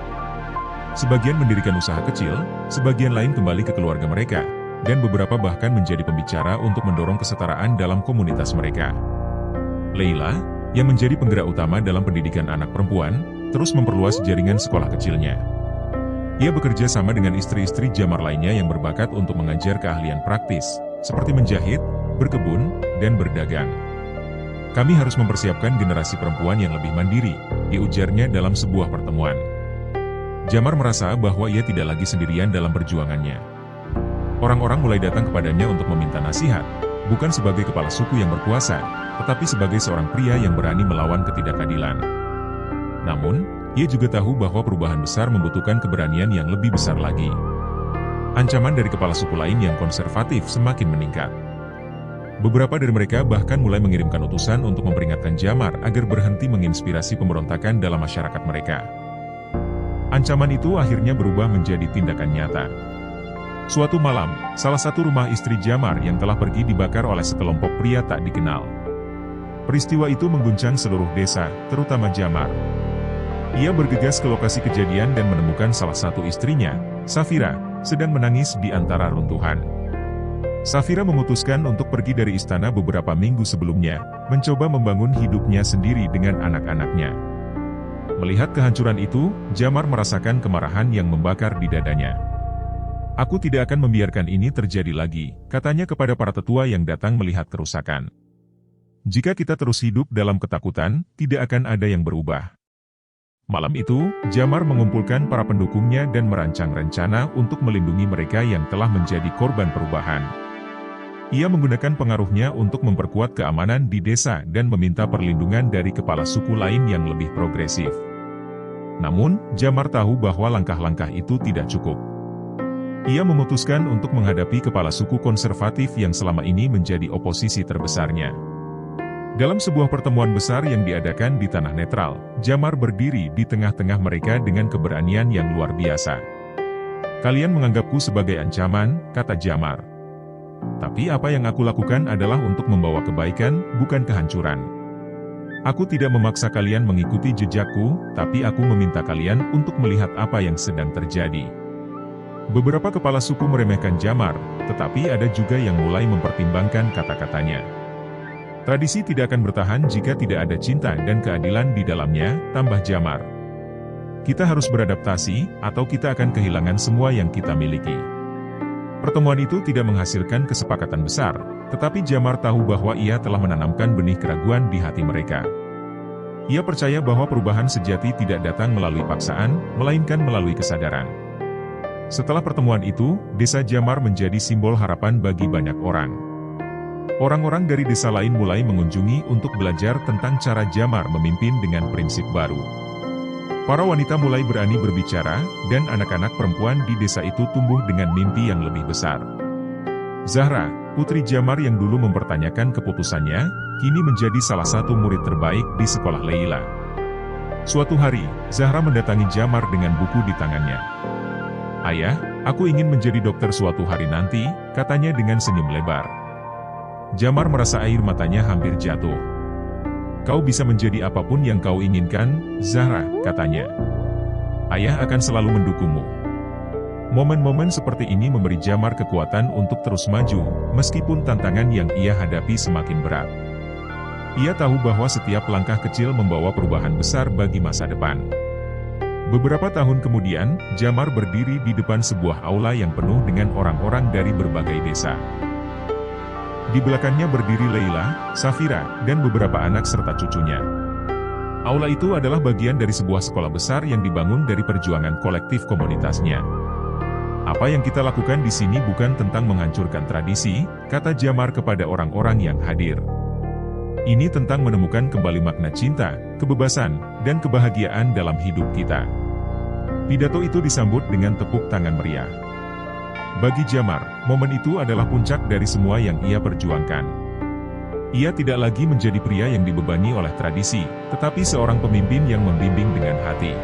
Sebagian mendirikan usaha kecil, sebagian lain kembali ke keluarga mereka, dan beberapa bahkan menjadi pembicara untuk mendorong kesetaraan dalam komunitas mereka. Leila, yang menjadi penggerak utama dalam pendidikan anak perempuan, terus memperluas jaringan sekolah kecilnya. Ia bekerja sama dengan istri-istri Jamar lainnya yang berbakat untuk mengajar keahlian praktis, seperti menjahit, berkebun, dan berdagang. Kami harus mempersiapkan generasi perempuan yang lebih mandiri, diujarnya dalam sebuah pertemuan. Jamar merasa bahwa ia tidak lagi sendirian dalam perjuangannya. Orang-orang mulai datang kepadanya untuk meminta nasihat, bukan sebagai kepala suku yang berkuasa, tetapi sebagai seorang pria yang berani melawan ketidakadilan. Namun, ia juga tahu bahwa perubahan besar membutuhkan keberanian yang lebih besar lagi. Ancaman dari kepala suku lain yang konservatif semakin meningkat. Beberapa dari mereka bahkan mulai mengirimkan utusan untuk memperingatkan Jamar agar berhenti menginspirasi pemberontakan dalam masyarakat mereka. Ancaman itu akhirnya berubah menjadi tindakan nyata. Suatu malam, salah satu rumah istri Jamar yang telah pergi dibakar oleh sekelompok pria tak dikenal. Peristiwa itu mengguncang seluruh desa, terutama Jamar. Ia bergegas ke lokasi kejadian dan menemukan salah satu istrinya, Safira, sedang menangis di antara runtuhan. Safira memutuskan untuk pergi dari istana beberapa minggu sebelumnya, mencoba membangun hidupnya sendiri dengan anak-anaknya. Melihat kehancuran itu, Jamar merasakan kemarahan yang membakar di dadanya. "Aku tidak akan membiarkan ini terjadi lagi," katanya kepada para tetua yang datang melihat kerusakan. "Jika kita terus hidup dalam ketakutan, tidak akan ada yang berubah." Malam itu, Jamar mengumpulkan para pendukungnya dan merancang rencana untuk melindungi mereka yang telah menjadi korban perubahan. Ia menggunakan pengaruhnya untuk memperkuat keamanan di desa dan meminta perlindungan dari kepala suku lain yang lebih progresif. Namun, Jamar tahu bahwa langkah-langkah itu tidak cukup. Ia memutuskan untuk menghadapi kepala suku konservatif yang selama ini menjadi oposisi terbesarnya. Dalam sebuah pertemuan besar yang diadakan di tanah netral, Jamar berdiri di tengah-tengah mereka dengan keberanian yang luar biasa. "Kalian menganggapku sebagai ancaman," kata Jamar. "Tapi apa yang aku lakukan adalah untuk membawa kebaikan, bukan kehancuran. Aku tidak memaksa kalian mengikuti jejakku, tapi aku meminta kalian untuk melihat apa yang sedang terjadi." Beberapa kepala suku meremehkan Jamar, tetapi ada juga yang mulai mempertimbangkan kata-katanya. "Tradisi tidak akan bertahan jika tidak ada cinta dan keadilan di dalamnya," tambah Jamar. "Kita harus beradaptasi, atau kita akan kehilangan semua yang kita miliki." Pertemuan itu tidak menghasilkan kesepakatan besar, tetapi Jamar tahu bahwa ia telah menanamkan benih keraguan di hati mereka. Ia percaya bahwa perubahan sejati tidak datang melalui paksaan, melainkan melalui kesadaran. Setelah pertemuan itu, desa Jamar menjadi simbol harapan bagi banyak orang. Orang-orang dari desa lain mulai mengunjungi untuk belajar tentang cara Jamar memimpin dengan prinsip baru. Para wanita mulai berani berbicara, dan anak-anak perempuan di desa itu tumbuh dengan mimpi yang lebih besar. Zahra, putri Jamar yang dulu mempertanyakan keputusannya, kini menjadi salah satu murid terbaik di sekolah Leila. Suatu hari, Zahra mendatangi Jamar dengan buku di tangannya. "Ayah, aku ingin menjadi dokter suatu hari nanti," katanya dengan senyum lebar. Jamar merasa air matanya hampir jatuh. "Kau bisa menjadi apapun yang kau inginkan, Zahra," katanya. "Ayah akan selalu mendukungmu." Momen-momen seperti ini memberi Jamar kekuatan untuk terus maju, meskipun tantangan yang ia hadapi semakin berat. Ia tahu bahwa setiap langkah kecil membawa perubahan besar bagi masa depan. Beberapa tahun kemudian, Jamar berdiri di depan sebuah aula yang penuh dengan orang-orang dari berbagai desa. Di belakangnya berdiri Leila, Safira, dan beberapa anak serta cucunya. Aula itu adalah bagian dari sebuah sekolah besar yang dibangun dari perjuangan kolektif komunitasnya. "Apa yang kita lakukan di sini bukan tentang menghancurkan tradisi," kata Jamar kepada orang-orang yang hadir. "Ini tentang menemukan kembali makna cinta, kebebasan, dan kebahagiaan dalam hidup kita." Pidato itu disambut dengan tepuk tangan meriah. Bagi Jamar, momen itu adalah puncak dari semua yang ia perjuangkan. Ia tidak lagi menjadi pria yang dibebani oleh tradisi, tetapi seorang pemimpin yang membimbing dengan hati.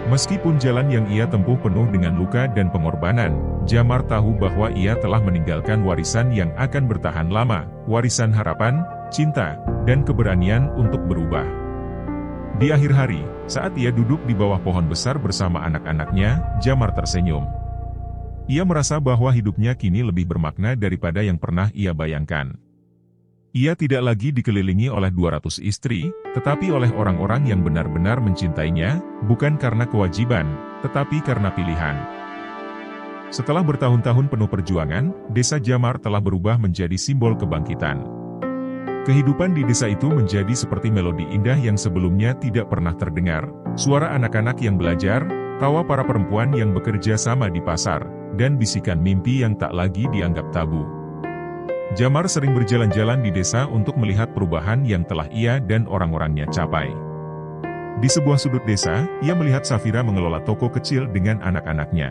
Meskipun jalan yang ia tempuh penuh dengan luka dan pengorbanan, Jamar tahu bahwa ia telah meninggalkan warisan yang akan bertahan lama, warisan harapan, cinta, dan keberanian untuk berubah. Di akhir hari, saat ia duduk di bawah pohon besar bersama anak-anaknya, Jamar tersenyum. Ia merasa bahwa hidupnya kini lebih bermakna daripada yang pernah ia bayangkan. Ia tidak lagi dikelilingi oleh 200 istri, tetapi oleh orang-orang yang benar-benar mencintainya, bukan karena kewajiban, tetapi karena pilihan. Setelah bertahun-tahun penuh perjuangan, desa Jamar telah berubah menjadi simbol kebangkitan. Kehidupan di desa itu menjadi seperti melodi indah yang sebelumnya tidak pernah terdengar, suara anak-anak yang belajar, tawa para perempuan yang bekerja sama di pasar, dan bisikan mimpi yang tak lagi dianggap tabu. Jamar sering berjalan-jalan di desa untuk melihat perubahan yang telah ia dan orang-orangnya capai. Di sebuah sudut desa, ia melihat Safira mengelola toko kecil dengan anak-anaknya.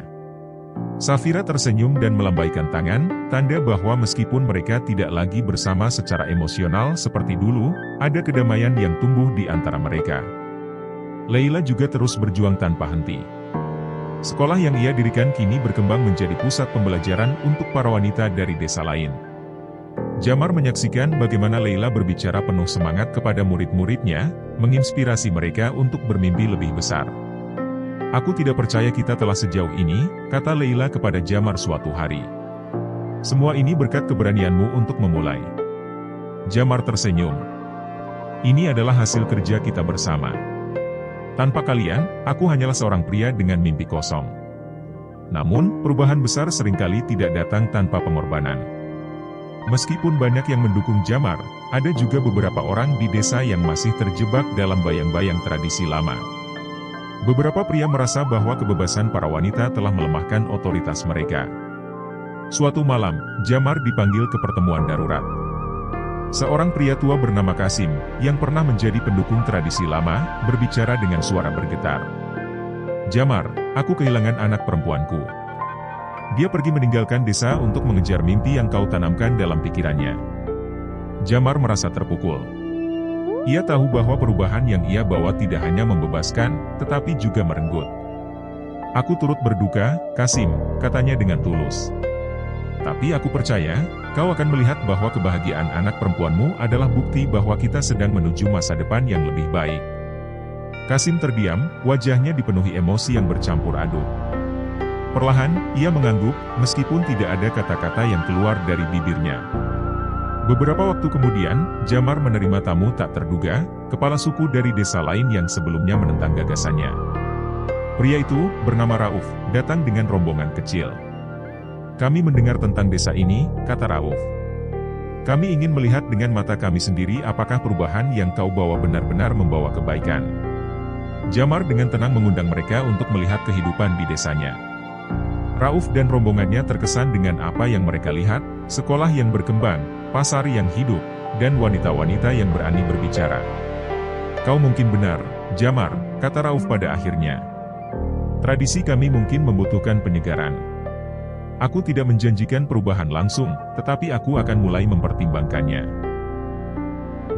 Safira tersenyum dan melambaikan tangan, tanda bahwa meskipun mereka tidak lagi bersama secara emosional seperti dulu, ada kedamaian yang tumbuh di antara mereka. Leila juga terus berjuang tanpa henti. Sekolah yang ia dirikan kini berkembang menjadi pusat pembelajaran untuk para wanita dari desa lain. Jamar menyaksikan bagaimana Leila berbicara penuh semangat kepada murid-muridnya, menginspirasi mereka untuk bermimpi lebih besar. "Aku tidak percaya kita telah sejauh ini," kata Leila kepada Jamar suatu hari. "Semua ini berkat keberanianmu untuk memulai." Jamar tersenyum. "Ini adalah hasil kerja kita bersama. Tanpa kalian, aku hanyalah seorang pria dengan mimpi kosong." Namun, perubahan besar seringkali tidak datang tanpa pengorbanan. Meskipun banyak yang mendukung Jamar, ada juga beberapa orang di desa yang masih terjebak dalam bayang-bayang tradisi lama. Beberapa pria merasa bahwa kebebasan para wanita telah melemahkan otoritas mereka. Suatu malam, Jamar dipanggil ke pertemuan darurat. Seorang pria tua bernama Kasim, yang pernah menjadi pendukung tradisi lama, berbicara dengan suara bergetar. "Jamar, aku kehilangan anak perempuanku. Dia pergi meninggalkan desa untuk mengejar mimpi yang kau tanamkan dalam pikirannya." Jamar merasa terpukul. Ia tahu bahwa perubahan yang ia bawa tidak hanya membebaskan, tetapi juga merenggut. "Aku turut berduka, Kasim," katanya dengan tulus. "Tapi aku percaya, kau akan melihat bahwa kebahagiaan anak perempuanmu adalah bukti bahwa kita sedang menuju masa depan yang lebih baik." Kasim terdiam, wajahnya dipenuhi emosi yang bercampur aduk. Perlahan, ia mengangguk, meskipun tidak ada kata-kata yang keluar dari bibirnya. Beberapa waktu kemudian, Jamar menerima tamu tak terduga, kepala suku dari desa lain yang sebelumnya menentang gagasannya. Pria itu, bernama Rauf, datang dengan rombongan kecil. "Kami mendengar tentang desa ini," kata Rauf. "Kami ingin melihat dengan mata kami sendiri apakah perubahan yang kau bawa benar-benar membawa kebaikan." Jamar dengan tenang mengundang mereka untuk melihat kehidupan di desanya. Rauf dan rombongannya terkesan dengan apa yang mereka lihat, sekolah yang berkembang, pasar yang hidup, dan wanita-wanita yang berani berbicara. "Kau mungkin benar, Jamar," kata Rauf pada akhirnya. "Tradisi kami mungkin membutuhkan penyegaran. Aku tidak menjanjikan perubahan langsung, tetapi aku akan mulai mempertimbangkannya."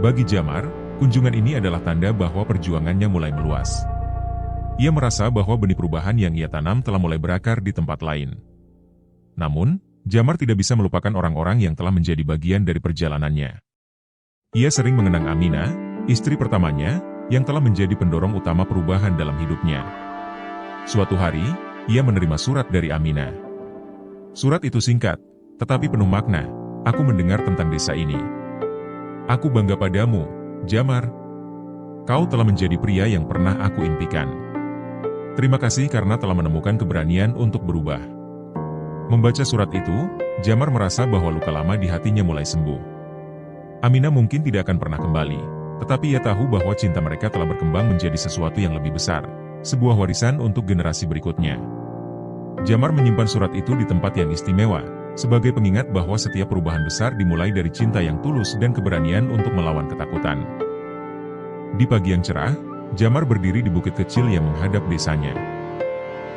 Bagi Jamar, kunjungan ini adalah tanda bahwa perjuangannya mulai meluas. Ia merasa bahwa benih perubahan yang ia tanam telah mulai berakar di tempat lain. Namun, Jamar tidak bisa melupakan orang-orang yang telah menjadi bagian dari perjalanannya. Ia sering mengenang Aminah, istri pertamanya, yang telah menjadi pendorong utama perubahan dalam hidupnya. Suatu hari, ia menerima surat dari Aminah. Surat itu singkat, tetapi penuh makna. "Aku mendengar tentang desa ini. Aku bangga padamu, Jamar. Kau telah menjadi pria yang pernah aku impikan. Terima kasih karena telah menemukan keberanian untuk berubah." Membaca surat itu, Jamar merasa bahwa luka lama di hatinya mulai sembuh. Aminah mungkin tidak akan pernah kembali, tetapi ia tahu bahwa cinta mereka telah berkembang menjadi sesuatu yang lebih besar, sebuah warisan untuk generasi berikutnya. Jamar menyimpan surat itu di tempat yang istimewa, sebagai pengingat bahwa setiap perubahan besar dimulai dari cinta yang tulus dan keberanian untuk melawan ketakutan. Di pagi yang cerah, Jamar berdiri di bukit kecil yang menghadap desanya.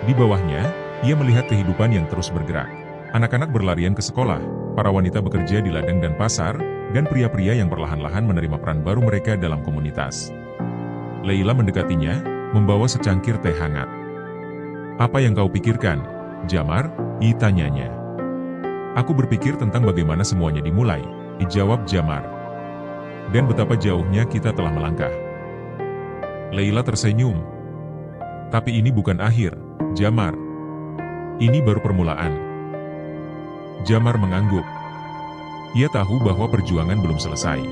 Di bawahnya, ia melihat kehidupan yang terus bergerak. Anak-anak berlarian ke sekolah, para wanita bekerja di ladang dan pasar, dan pria-pria yang perlahan-lahan menerima peran baru mereka dalam komunitas. Leila mendekatinya, membawa secangkir teh hangat. "Apa yang kau pikirkan, Jamar?" tanyanya. "Aku berpikir tentang bagaimana semuanya dimulai," dijawab Jamar. "Dan betapa jauhnya kita telah melangkah." Leila tersenyum. "Tapi ini bukan akhir, Jamar. Ini baru permulaan." Jamar mengangguk. ia tahu bahwa perjuangan belum selesai.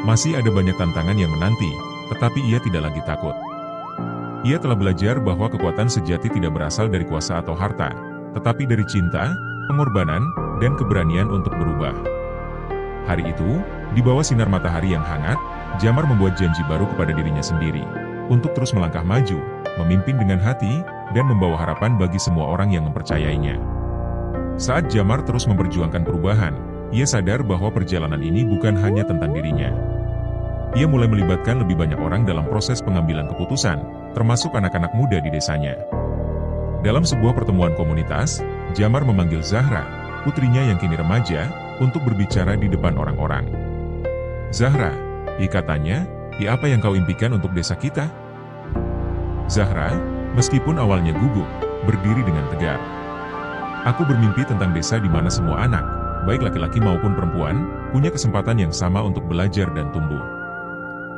Masih ada banyak tantangan yang menanti, tetapi ia tidak lagi takut. Ia telah belajar bahwa kekuatan sejati tidak berasal dari kuasa atau harta, tetapi dari cinta, pengorbanan, dan keberanian untuk berubah. Hari itu, di bawah sinar matahari yang hangat, Jamar membuat janji baru kepada dirinya sendiri, untuk terus melangkah maju, memimpin dengan hati, dan membawa harapan bagi semua orang yang mempercayainya. Saat Jamar terus memperjuangkan perubahan, ia sadar bahwa perjalanan ini bukan hanya tentang dirinya. Ia mulai melibatkan lebih banyak orang dalam proses pengambilan keputusan, termasuk anak-anak muda di desanya. Dalam sebuah pertemuan komunitas, Jamar memanggil Zahra, putrinya yang kini remaja, untuk berbicara di depan orang-orang. "Zahra," katanya, "apa yang kau impikan untuk desa kita?" Zahra, meskipun awalnya gugup, berdiri dengan tegar. "Aku bermimpi tentang desa di mana semua anak, baik laki-laki maupun perempuan, punya kesempatan yang sama untuk belajar dan tumbuh.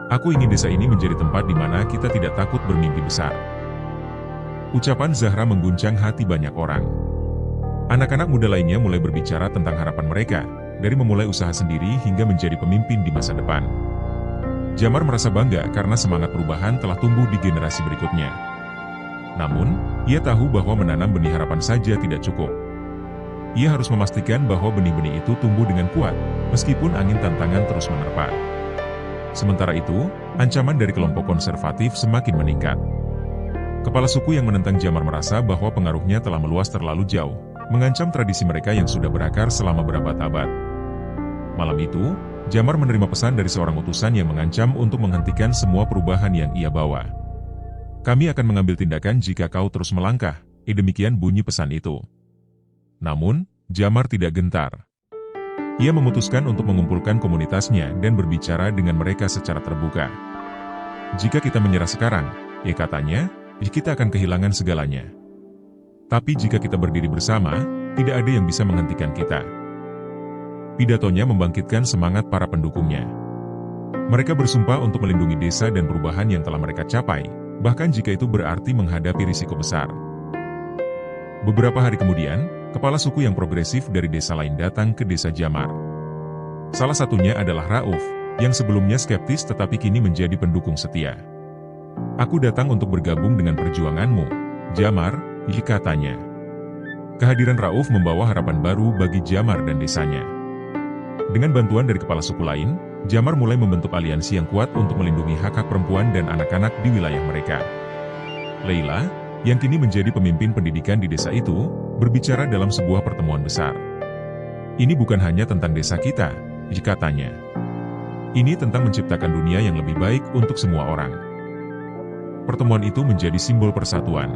Aku ingin desa ini menjadi tempat di mana kita tidak takut bermimpi besar." Ucapan Zahra mengguncang hati banyak orang. Anak-anak muda lainnya mulai berbicara tentang harapan mereka, dari memulai usaha sendiri hingga menjadi pemimpin di masa depan. Jamar merasa bangga karena semangat perubahan telah tumbuh di generasi berikutnya. Namun, ia tahu bahwa menanam benih harapan saja tidak cukup. Ia harus memastikan bahwa benih-benih itu tumbuh dengan kuat, meskipun angin tantangan terus menerpa. Sementara itu, ancaman dari kelompok konservatif semakin meningkat. Kepala suku yang menentang Jamar merasa bahwa pengaruhnya telah meluas terlalu jauh, mengancam tradisi mereka yang sudah berakar selama berabad-abad. Malam itu, Jamar menerima pesan dari seorang utusan yang mengancam untuk menghentikan semua perubahan yang ia bawa. "Kami akan mengambil tindakan jika kau terus melangkah," demikian bunyi pesan itu. Namun, Jamar tidak gentar. Ia memutuskan untuk mengumpulkan komunitasnya dan berbicara dengan mereka secara terbuka. "Jika kita menyerah sekarang," katanya, "kita akan kehilangan segalanya. Tapi jika kita berdiri bersama, tidak ada yang bisa menghentikan kita." Pidatonya membangkitkan semangat para pendukungnya. Mereka bersumpah untuk melindungi desa dan perubahan yang telah mereka capai, bahkan jika itu berarti menghadapi risiko besar. Beberapa hari kemudian, kepala suku yang progresif dari desa lain datang ke desa Jamar. Salah satunya adalah Rauf, yang sebelumnya skeptis tetapi kini menjadi pendukung setia. "Aku datang untuk bergabung dengan perjuanganmu, Jamar," katanya. Kehadiran Rauf membawa harapan baru bagi Jamar dan desanya. Dengan bantuan dari kepala suku lain, Jamar mulai membentuk aliansi yang kuat untuk melindungi hak-hak perempuan dan anak-anak di wilayah mereka. Leila, yang kini menjadi pemimpin pendidikan di desa itu, berbicara dalam sebuah pertemuan besar. "Ini bukan hanya tentang desa kita," katanya. "Ini tentang menciptakan dunia yang lebih baik untuk semua orang." Pertemuan itu menjadi simbol persatuan.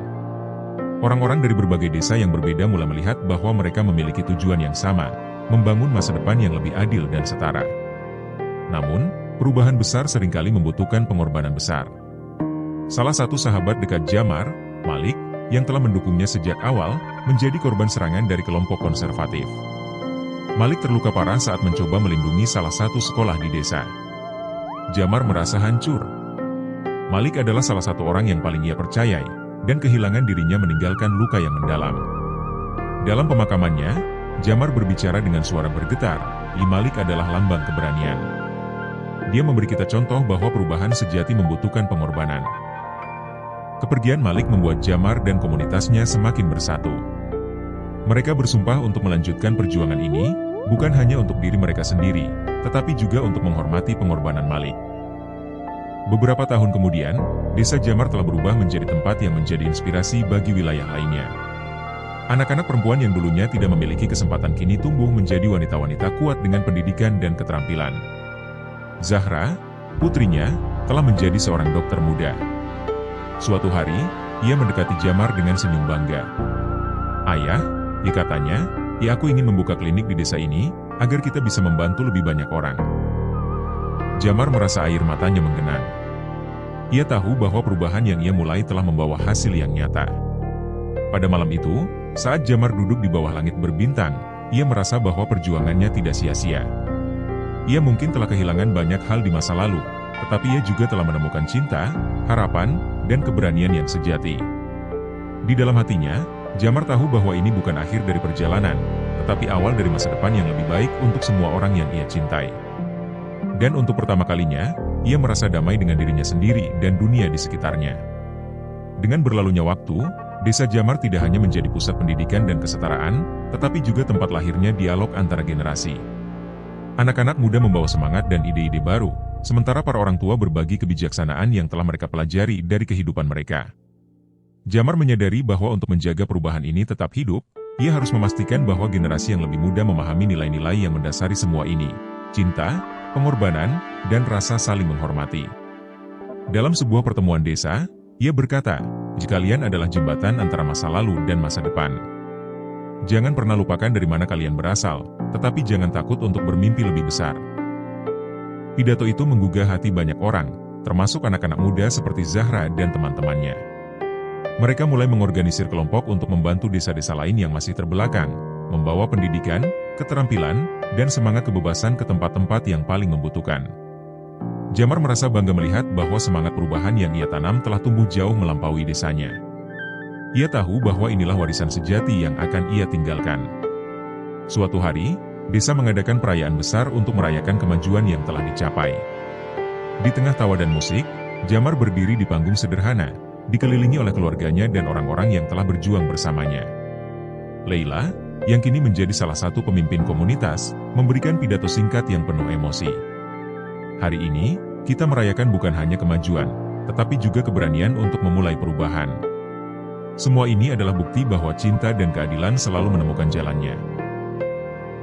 Orang-orang dari berbagai desa yang berbeda mulai melihat bahwa mereka memiliki tujuan yang sama, membangun masa depan yang lebih adil dan setara. Namun, perubahan besar seringkali membutuhkan pengorbanan besar. Salah satu sahabat dekat Jamar, Malik, yang telah mendukungnya sejak awal, menjadi korban serangan dari kelompok konservatif. Malik terluka parah saat mencoba melindungi salah satu sekolah di desa. Jamar merasa hancur. Malik adalah salah satu orang yang paling ia percayai, dan kehilangan dirinya meninggalkan luka yang mendalam. Dalam pemakamannya, Jamar berbicara dengan suara bergetar, Malik adalah lambang keberanian. Dia memberi kita contoh bahwa perubahan sejati membutuhkan pengorbanan. Kepergian Malik membuat Jamar dan komunitasnya semakin bersatu. Mereka bersumpah untuk melanjutkan perjuangan ini, bukan hanya untuk diri mereka sendiri, tetapi juga untuk menghormati pengorbanan Malik. Beberapa tahun kemudian, desa Jamar telah berubah menjadi tempat yang menjadi inspirasi bagi wilayah lainnya. Anak-anak perempuan yang dulunya tidak memiliki kesempatan kini tumbuh menjadi wanita-wanita kuat dengan pendidikan dan keterampilan. Zahra, putrinya, telah menjadi seorang dokter muda. Suatu hari, ia mendekati Jamar dengan senyum bangga. "Ayah," katanya, aku ingin membuka klinik di desa ini, agar kita bisa membantu lebih banyak orang." Jamar merasa air matanya menggenang. Ia tahu bahwa perubahan yang ia mulai telah membawa hasil yang nyata. Pada malam itu, saat Jamar duduk di bawah langit berbintang, ia merasa bahwa perjuangannya tidak sia-sia. Ia mungkin telah kehilangan banyak hal di masa lalu, tetapi ia juga telah menemukan cinta, harapan, dan keberanian yang sejati. Di dalam hatinya, Jamar tahu bahwa ini bukan akhir dari perjalanan, tetapi awal dari masa depan yang lebih baik untuk semua orang yang ia cintai. Dan untuk pertama kalinya, ia merasa damai dengan dirinya sendiri dan dunia di sekitarnya. Dengan berlalunya waktu, Desa Jamar tidak hanya menjadi pusat pendidikan dan kesetaraan, tetapi juga tempat lahirnya dialog antara generasi. Anak-anak muda membawa semangat dan ide-ide baru, sementara para orang tua berbagi kebijaksanaan yang telah mereka pelajari dari kehidupan mereka. Jamar menyadari bahwa untuk menjaga perubahan ini tetap hidup, ia harus memastikan bahwa generasi yang lebih muda memahami nilai-nilai yang mendasari semua ini: cinta, pengorbanan, dan rasa saling menghormati. Dalam sebuah pertemuan desa, ia berkata, "Jika kalian adalah jembatan antara masa lalu dan masa depan. Jangan pernah lupakan dari mana kalian berasal, tetapi jangan takut untuk bermimpi lebih besar." Pidato itu menggugah hati banyak orang, termasuk anak-anak muda seperti Zahra dan teman-temannya. Mereka mulai mengorganisir kelompok untuk membantu desa-desa lain yang masih terbelakang, membawa pendidikan, keterampilan, dan semangat kebebasan ke tempat-tempat yang paling membutuhkan. Jamar merasa bangga melihat bahwa semangat perubahan yang ia tanam telah tumbuh jauh melampaui desanya. Ia tahu bahwa inilah warisan sejati yang akan ia tinggalkan. Suatu hari, desa mengadakan perayaan besar untuk merayakan kemajuan yang telah dicapai. Di tengah tawa dan musik, Jamar berdiri di panggung sederhana, dikelilingi oleh keluarganya dan orang-orang yang telah berjuang bersamanya. Leila, yang kini menjadi salah satu pemimpin komunitas, memberikan pidato singkat yang penuh emosi. Hari ini, kita merayakan bukan hanya kemajuan, tetapi juga keberanian untuk memulai perubahan. Semua ini adalah bukti bahwa cinta dan keadilan selalu menemukan jalannya.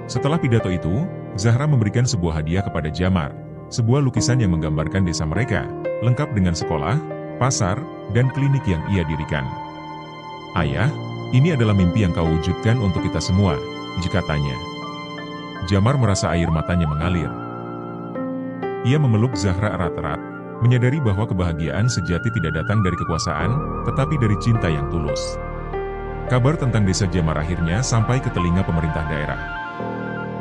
Setelah pidato itu, Zahra memberikan sebuah hadiah kepada Jamar, sebuah lukisan yang menggambarkan desa mereka, lengkap dengan sekolah, pasar, dan klinik yang ia dirikan. "Ayah, ini adalah mimpi yang kau wujudkan untuk kita semua," katanya. Jamar merasa air matanya mengalir. Ia memeluk Zahra erat-erat, menyadari bahwa kebahagiaan sejati tidak datang dari kekuasaan, tetapi dari cinta yang tulus. Kabar tentang desa Jamar akhirnya sampai ke telinga pemerintah daerah.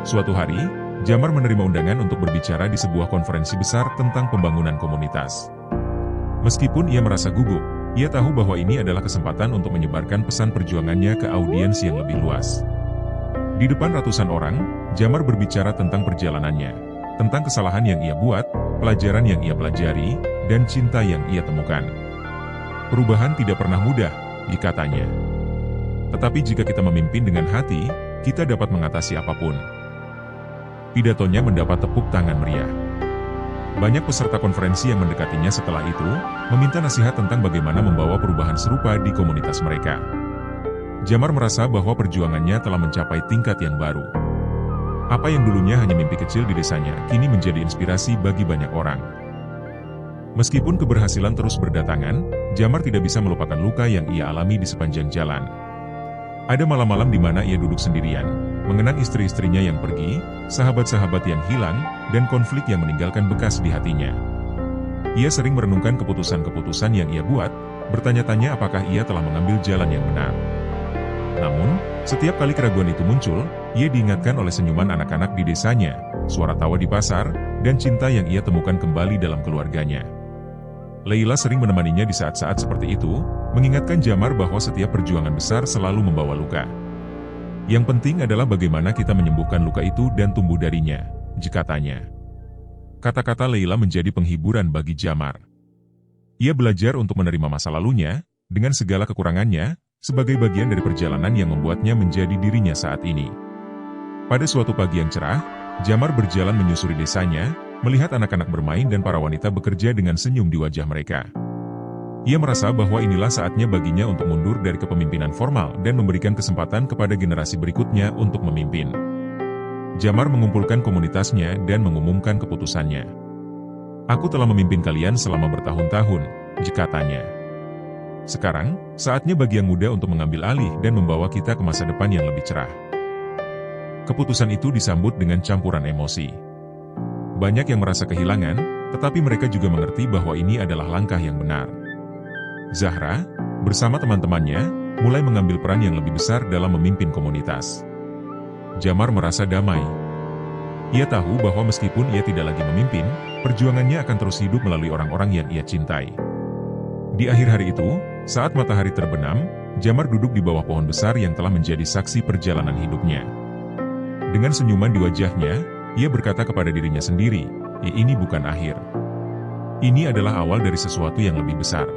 Suatu hari, Jamar menerima undangan untuk berbicara di sebuah konferensi besar tentang pembangunan komunitas. Meskipun ia merasa gugup, ia tahu bahwa ini adalah kesempatan untuk menyebarkan pesan perjuangannya ke audiens yang lebih luas. Di depan ratusan orang, Jamar berbicara tentang perjalanannya, tentang kesalahan yang ia buat, pelajaran yang ia pelajari, dan cinta yang ia temukan. "Perubahan tidak pernah mudah," katanya. "Tetapi jika kita memimpin dengan hati, kita dapat mengatasi apapun." Pidatonya mendapat tepuk tangan meriah. Banyak peserta konferensi yang mendekatinya setelah itu, meminta nasihat tentang bagaimana membawa perubahan serupa di komunitas mereka. Jamar merasa bahwa perjuangannya telah mencapai tingkat yang baru. Apa yang dulunya hanya mimpi kecil di desanya, kini menjadi inspirasi bagi banyak orang. Meskipun keberhasilan terus berdatangan, Jamar tidak bisa melupakan luka yang ia alami di sepanjang jalan. Ada malam-malam di mana ia duduk sendirian, mengenang istri-istrinya yang pergi, sahabat-sahabat yang hilang, dan konflik yang meninggalkan bekas di hatinya. Ia sering merenungkan keputusan-keputusan yang ia buat, bertanya-tanya apakah ia telah mengambil jalan yang benar. Namun, setiap kali keraguan itu muncul, ia diingatkan oleh senyuman anak-anak di desanya, suara tawa di pasar, dan cinta yang ia temukan kembali dalam keluarganya. Leila sering menemaninya di saat-saat seperti itu, mengingatkan Jamar bahwa setiap perjuangan besar selalu membawa luka. Yang penting adalah bagaimana kita menyembuhkan luka itu dan tumbuh darinya, katanya. Kata-kata Leila menjadi penghiburan bagi Jamar. Ia belajar untuk menerima masa lalunya, dengan segala kekurangannya, sebagai bagian dari perjalanan yang membuatnya menjadi dirinya saat ini. Pada suatu pagi yang cerah, Jamar berjalan menyusuri desanya, melihat anak-anak bermain dan para wanita bekerja dengan senyum di wajah mereka. Ia merasa bahwa inilah saatnya baginya untuk mundur dari kepemimpinan formal dan memberikan kesempatan kepada generasi berikutnya untuk memimpin. Jamar mengumpulkan komunitasnya dan mengumumkan keputusannya. "Aku telah memimpin kalian selama bertahun-tahun," katanya. "Sekarang, saatnya bagi yang muda untuk mengambil alih dan membawa kita ke masa depan yang lebih cerah." Keputusan itu disambut dengan campuran emosi. Banyak yang merasa kehilangan, tetapi mereka juga mengerti bahwa ini adalah langkah yang benar. Zahra, bersama teman-temannya, mulai mengambil peran yang lebih besar dalam memimpin komunitas. Jamar merasa damai. Ia tahu bahwa meskipun ia tidak lagi memimpin, perjuangannya akan terus hidup melalui orang-orang yang ia cintai. Di akhir hari itu, saat matahari terbenam, Jamar duduk di bawah pohon besar yang telah menjadi saksi perjalanan hidupnya. Dengan senyuman di wajahnya, ia berkata kepada dirinya sendiri, ini bukan akhir. Ini adalah awal dari sesuatu yang lebih besar.